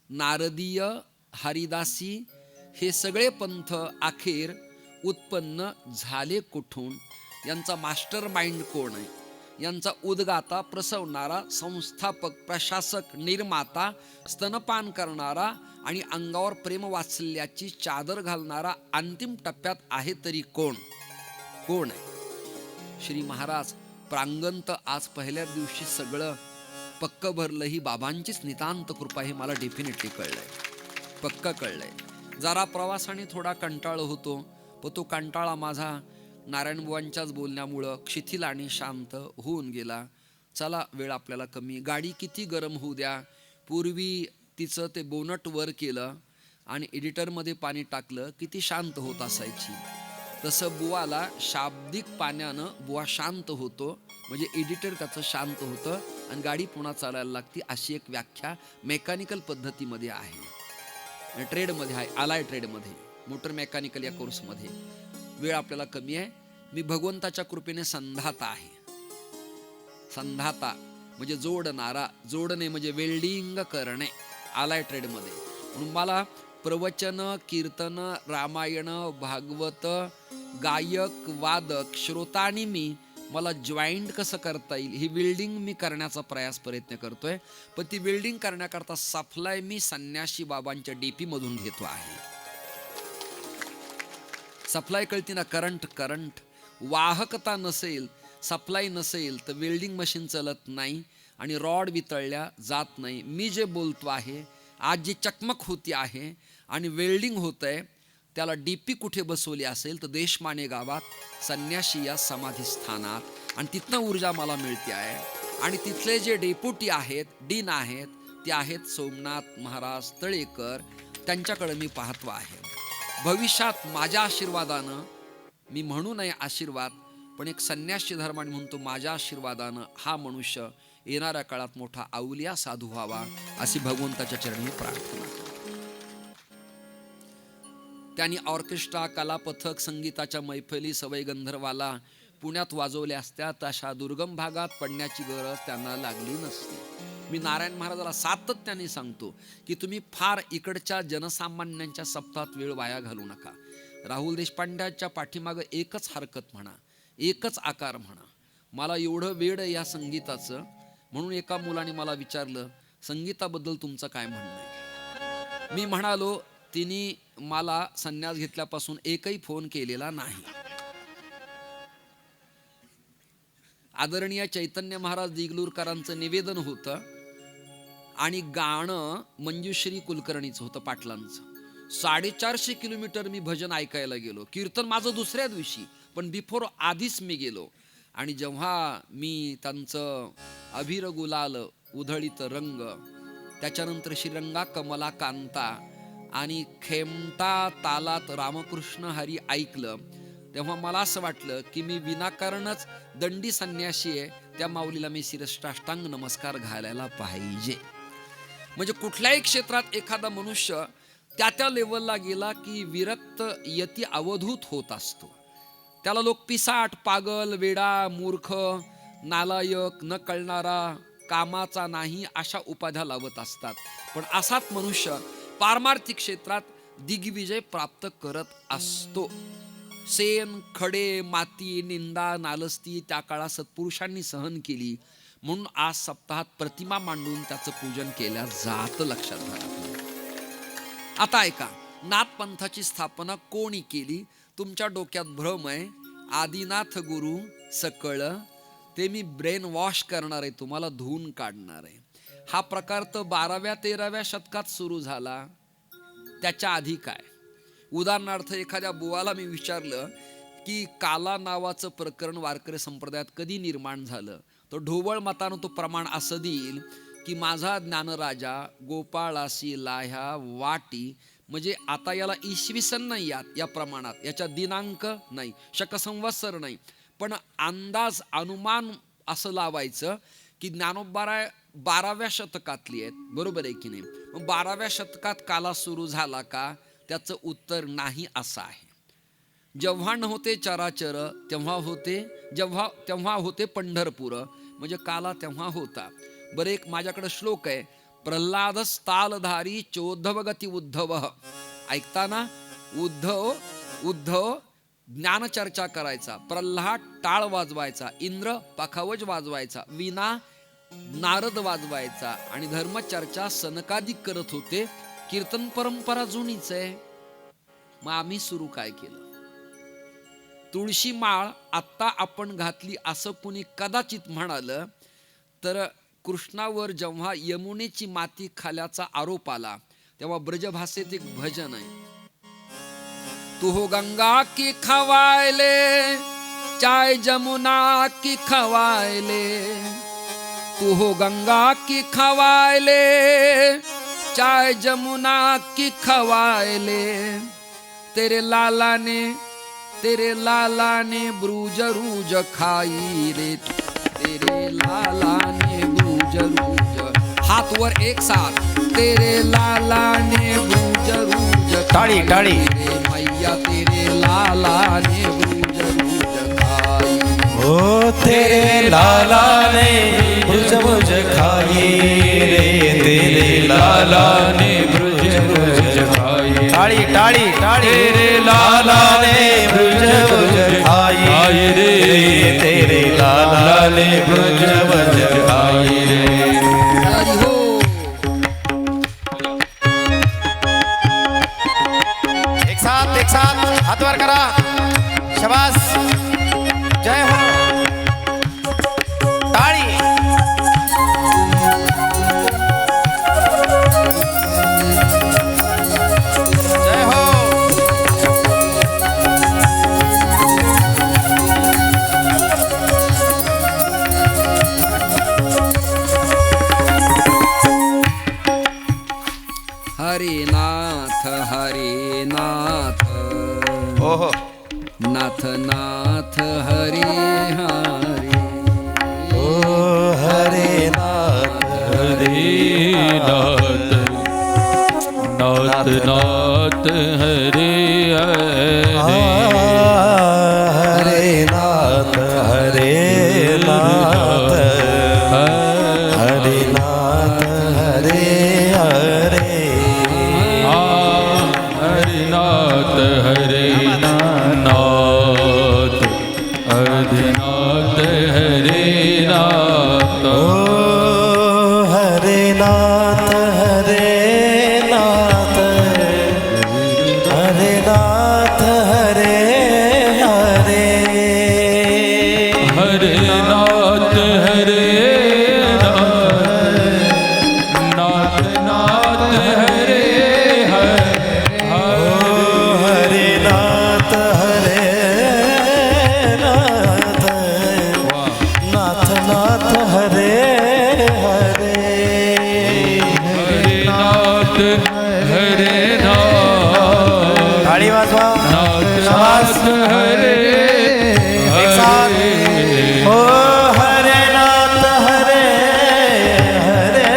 Speaker 1: नारदीय, हरिदासी हे सगळे पंथ अखेर उत्पन्न झाले कुठून? यांचा मास्टर माइंड कोण आहे? यांचा उद्गाता, प्रसवणारा, संस्थापक, प्रशासक, निर्माता, स्तनपान करणारा आणि अंगावर प्रेम वात्सल्याची चादर घालणारा अंतिम टप्प्यात आहे तरी कोण? कोण आहे? श्री महाराज. प्रांगण तर आज पहिल्या दिवशी सगळं पक्क भरलं, ही बाबांचीच नितांत कृपा. हे मला डेफिनेटली कळलंय, पक्क कळलंय. जरा प्रवासाने थोडा कंटाळ होतो, पण तो कंटाळा माझा नारायणबुवांच्याच बोलण्यामुळं शिथिल आणि शांत होऊन गेला. चला, वेळ आपल्याला कमी. गाडी किती गरम होऊ द्या, पूर्वी तिचं ते बोनट वर केलं आणि एडिटरमध्ये पाणी टाकलं किती शांत होत असायची. तसं बुवाला शाब्दिक पाण्यानं बुवा शांत होतो, म्हणजे एडिटर त्याचं शांत होतं आणि गाडी पुन्हा चालायला लागती. अशी एक व्याख्या मेकॅनिकल पद्धतीमध्ये आहे, ट्रेडमध्ये आहे, आलाय ट्रेडमध्ये, मोटर मेकॅनिकल या कोर्समध्ये. वेळ आपल्याला कमी आहे. मी भगवंताच्या कृपेने संधाता आहे. संधाता म्हणजे जोडणारा, जोडणे म्हणजे वेल्डिंग करणे, आलाय ट्रेडमध्ये. म्हणून मला प्रवचन, कीर्तन, रामायण, भागवत, गायक, वादक, श्रोता आणि मला जॉईंट कसं करता येईल ही वेल्डिंग मी करण्याचा प्रयत्न करतोय. पण ती वेल्डिंग करण्याकरता सप्लाय मी संन्यासी बाबांच्या डीपी मधून घेतो आहे. सप्लाय कळती ना? करंट. वाहकता नसेल, सप्लाय नसेल तर वेल्डिंग मशीन चालत नाही आणि रॉड वितळल्या जात नाही. मी जे बोलतो आहे, आज जी चकमक होती आहे आणि वेल्डिंग होत आहे, त्याला डीपी कुठे बसवली असेल तर देशमाने गावात संन्याशी या समाधीस्थानात, आणि तिथनं ऊर्जा मला मिळते आहे. आणि तिथले जे डेप्युटी आहेत, डीन आहेत, ते आहेत सोमनाथ महाराज तळेकर. त्यांच्याकडे मी पाहतो आहे. भविष्यात माझ्या आशीर्वादानं, मी म्हणू नये आशीर्वाद, पण एक संन्यासी धर्माने म्हणतो माझ्या आशीर्वादानं हा मनुष्य येणाऱ्या काळात मोठा अवलिया साधू व्हावा अशी भगवंताच्या चरणी प्रार्थना करतो. त्यांनी ऑर्केस्ट्रा, कलापथक, संगीताच्या मैफली, सवय गंधर्वाला पुण्यात वाजवल्या असत्या तशा दुर्गम भागात पडण्याची गरज त्यांना लागली नसती. मी नारायण महाराजाला सातत्याने सांगतो की तुम्ही फार इकडच्या जनसामान्यांच्या सप्ताहात वेळ वाया घालू नका. राहुल देशपांड्याच्या पाठीमागं एकच हरकत म्हणा, एकच आकार म्हणा. मला एवढं वेड या संगीताचं म्हणून एका मुलाने मला विचारलं संगीताबद्दल तुमचं काय म्हणणं आहे. मी म्हणालो तिने मला संन्यास घेतल्यापासून एकही फोन केलेला नाही. आदरणीय चैतन्य महाराज दिगलूरकरांचं निवेदन होतं आणि गाणं मंजुश्री कुलकर्णीचं होतं, पाटलांचं. 450 किलोमीटर मी भजन ऐकायला गेलो. कीर्तन माझं दुसऱ्या दिवशी, पण बिफोर आधीच मी गेलो. आणि जेव्हा मी त्यांचं अभिर गुलाल उधळीत रंग, त्याच्यानंतर श्रीरंगा कमला कांता आणि खेमटा तालात रामकृष्ण हरी ऐकलं, तेव्हा मला असं वाटलं की मी विनाकारणच दंडी संन्यासी आहे. त्या माऊलीला मी शिरसाष्टांग नमस्कार घालायला पाहिजे. म्हणजे कुठल्याही क्षेत्रात एखादा मनुष्य त्या लेवलला गेला की विरक्त यती अवधूत होत असतो. त्याला लोक पिसाट, पागल, वेडा, मूर्ख, नालायक, न कळणारा, कामाचा नाही अशा उपाध्या लावत असतात. पण असाच मनुष्य पारमार्थिक क्षेत्रात दिग्विजय प्राप्त करत असतो. सेन, खडे, माती, निंदा, नालस्ती त्या काळात सत्पुरुषांनी सहन केली म्हणून आज सप्ताहात प्रतिमा मांडून त्याचं पूजन केल्या जात. लक्षात घ्या. आता ऐका, नाथपंथाची स्थापना कोणी केली? तुमच्या डोक्यात भ्रम आहे. आदिनाथ गुरु सकळ, ते मी ब्रेन वॉश करणार आहे, तुम्हाला धुवून काढणार आहे. हा प्रकार तर 12व्या-13व्या शतकात सुरू झाला. त्याच्या आधी काय? उदाहरणार्थ एखाद्या बुवाला मी विचारलं की काला नावाचं प्रकरण वारकरी संप्रदायात कधी निर्माण झालं, तर ढोबळ मतानं तो प्रमाण असं देईल की माझा ज्ञानराजा गोपाळासी लाह्या वाटी, म्हणजे आता याला इसवी सन नाही या प्रमाणात, याच्या दिनांक नाही, शकसंवत्सर नाही, पण अंदाज अनुमान असं लावायचं की ज्ञानोबा 12व्या शतकातली आहेत. बरोबर आहे की नाही? मग 12व्या शतकात काला सुरू झाला का? त्याचं उत्तर नाही असं आहे. जेव्हा नव्हते चराचर तेव्हा होते पंढरपूर, म्हणजे काला तेव्हा होता. बरं, एक माझ्याकडे श्लोक आहे, प्रल्हाद स्थालधारी चोद्धवगती उद्धव. ऐकताना उद्धव ज्ञानचर्चा करायचा, प्रल्हाद टाळ वाजवायचा, इंद्र पखावज वाजवायचा, विना नारद वाजवायचा आणि धर्मचर्चा सनकादिक करत होते. कीर्तन परंपरा जुनीच आहे. मग आम्ही सुरू काय केलं? तुळशी माळ आत्ता आपण घातली असं कुणी कदाचित म्हणालं तर कृष्णावर जेव्हा यमुनेची माती खाल्याचा आरोप आला तेव्हा ब्रजभाषेत एक भजन आहे, तू हो गंगा की खवायले चाय जमुना की खवायले, तू हो गंगा की खवायले चाय जमुना की खवायले, तेरे लाला ने ब्रूज रूज खाई रे, तेरे लाला ने ब्रूज रूज. हाथ वर एक साथ, तेरे लाला ने ब्रूज रूज,
Speaker 3: टाळी टाळी.
Speaker 1: मैया तेरे लाला ने ब्रूज रूज खाई,
Speaker 3: ओ तेरे लाला ने ब्रूज रूज खाई रे, तेरे लाला ने ब्रूज रूज खाई. टाळी टाळी टाळी. तेरे लाला ने ब्रूज रूज खाई रे, तेरे लाला ने ब्रूज रूज खाई रे.
Speaker 1: हरि हो.
Speaker 3: एक साथ हाथ वर करा. शाबास. जय हो. टाळी. जय हो.
Speaker 1: हरे नाथ हरे नाथ.
Speaker 3: ओहो.
Speaker 1: नाथ नाथ हरे हरे
Speaker 3: ओ हरे नाथ
Speaker 2: हरे नाथ नाथ नाथ हरे हरे
Speaker 3: हरे नाथ हरे नाथ हरे नाथ हरे हरे
Speaker 2: हरिनाथ हरे नाथ हरिनाथ हरे नाथ
Speaker 3: ओ हरे नाथ हरे नाथ हरे नाथ हरे हरे
Speaker 2: हरे नाथ हरे नाथ नाथ हरे
Speaker 3: हरे नाथ हरे नाथ नाथ नाथ हरे हरे
Speaker 2: हरे नाथ हरे नाथ
Speaker 3: ताली वाजवा
Speaker 2: नाथ
Speaker 3: शाबाश।
Speaker 2: नाथ हरे
Speaker 3: एक साथ ओ हरे नाथ हरे हरे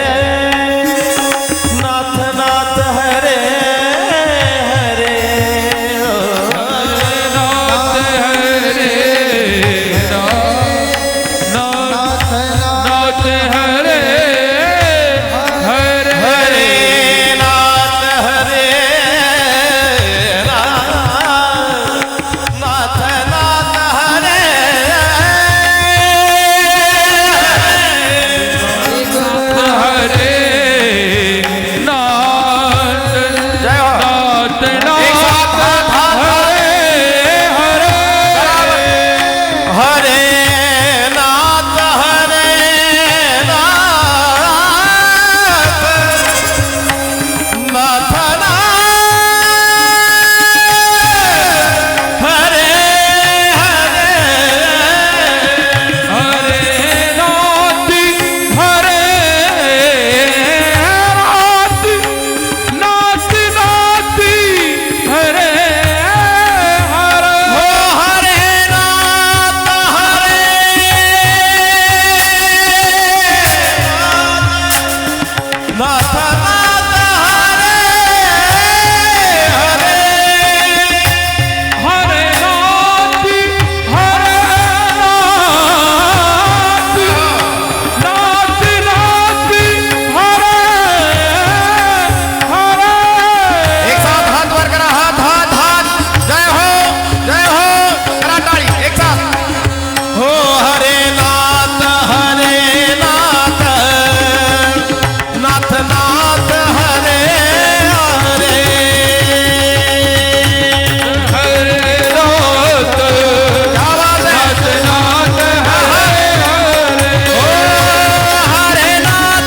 Speaker 3: नाथ नाथ हरे हरे ओ
Speaker 2: नाथ हरे नाथ नाथ हरे हरे
Speaker 3: हरे नाथ हरे नाथ नाथ हरे
Speaker 2: हरे नाथ
Speaker 3: जय हो
Speaker 2: नाथ
Speaker 3: एक
Speaker 2: नाथ
Speaker 3: साथ
Speaker 2: हरे हरे
Speaker 3: हरे नाथ हरे नाथ नाथ हरे हरे
Speaker 2: हरे नाथ हरे नाथ नाथ हरे हरे
Speaker 3: हो हरे नाथ हरे नाथ नाथ हरे हरे
Speaker 2: हरे नाथ हरे नाथ नाथ हरे हरे
Speaker 3: एक साथ हाथ वर करा हाथ हाथ हाथ जय हो करा ताली एक साथ हो हरे नाथ नाथ नाथ हरे हरे
Speaker 2: हरे नाथ
Speaker 3: क्या बात है
Speaker 2: नाथ हरे हरे
Speaker 3: ओ हरे नाथ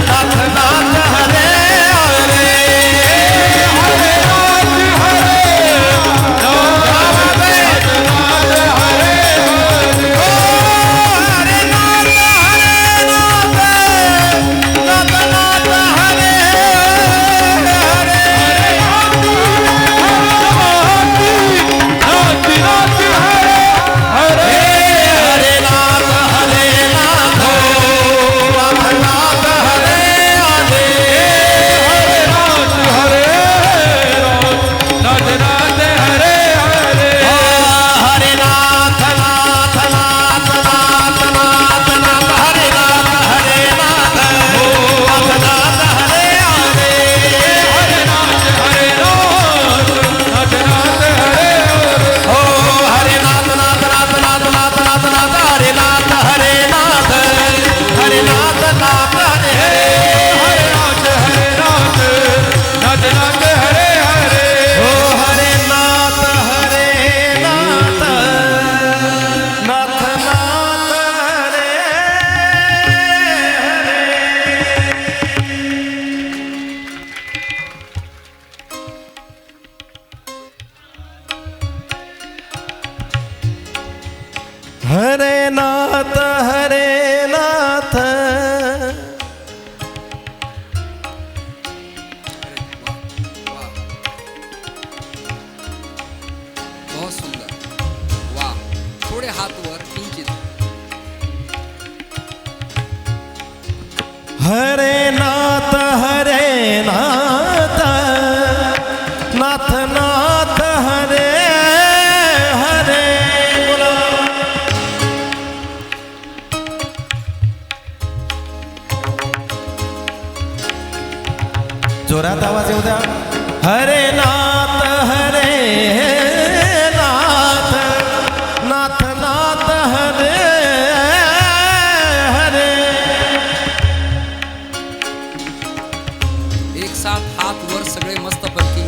Speaker 3: नाथ नाथ हरे हरे हरे नाथ
Speaker 1: बहुत सुंदर. वा, थोडे हात वर किंचित.
Speaker 3: हरे नाथ नाथ नाथ हरे हरे. बोला जोरात आवाज येऊ द्या. हरे नाथ नाथ नाथ नाथ हरे हरे.
Speaker 1: एक साथ हात वर सगळे मस्त पैकी.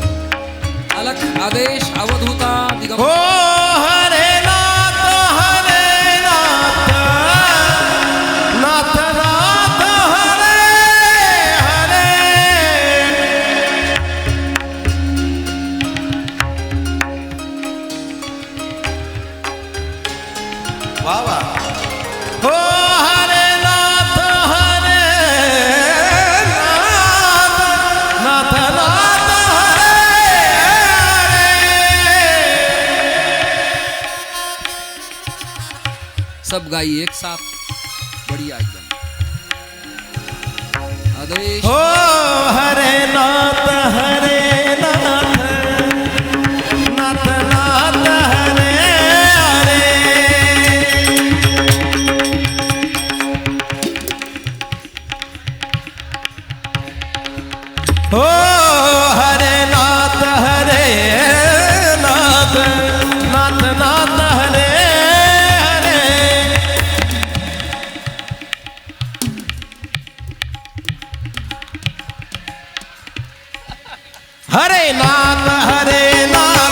Speaker 1: अलख आदेश अवधूता
Speaker 3: हो
Speaker 1: दिगंबर.
Speaker 3: हरे नाथ नाथ नाथ हरे हरे. वा वा. हो हरे नाथ नाथ नाथ हरे हरे.
Speaker 1: सब गाई एक साथ. बढ़िया एकदम. आदेश.
Speaker 3: हो हरे नाथ नाथ नाथ नाथ हरे हरे. हो हरे नाथ नाथ नाथ नाथ हरे हरे. हरे नाथ नाथ नाथ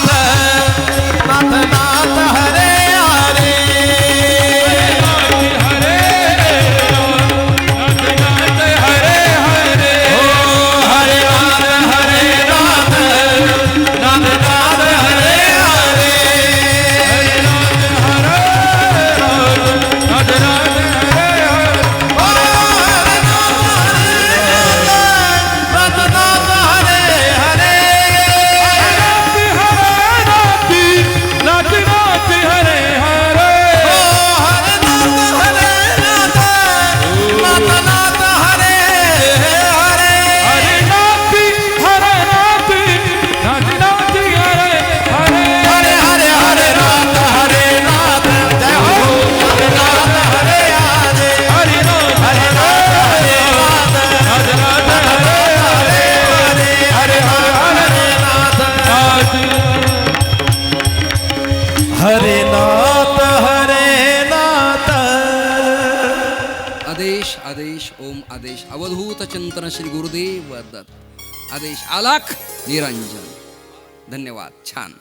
Speaker 3: नाथ हरे हरे.
Speaker 2: हरे नाथ नाथ हरे हरे.
Speaker 3: ओ हरे नाथ नाथ नाथ नाथ हरे हरे.
Speaker 2: नाथ नाथ हरे हरे.
Speaker 3: ओ हरे नाथ नाथ हरे हरे.
Speaker 2: नाथ नाथ हरे हरे.
Speaker 3: ओ हरे नाथ नाथ नाथ हरे हरे.
Speaker 2: हरे नाथ नाथ नाथ हरे हरे.
Speaker 3: हरे हरे हरे नाथ जय हो. हरे नाथ हरे हरे.
Speaker 2: हरे नाथ
Speaker 3: हरे नाथ हरे नाथ
Speaker 2: नाथ नाथ
Speaker 3: हरे
Speaker 2: हरे
Speaker 3: हरे. हरे हरे नाथ हरे नाथ हरे नाथ.
Speaker 1: आदेश आदेश ओम आदेश अवधूत चिंतन श्री गुरुदेव दत्त. आदेश आलाख निरंजन. धन्यवाद. छान.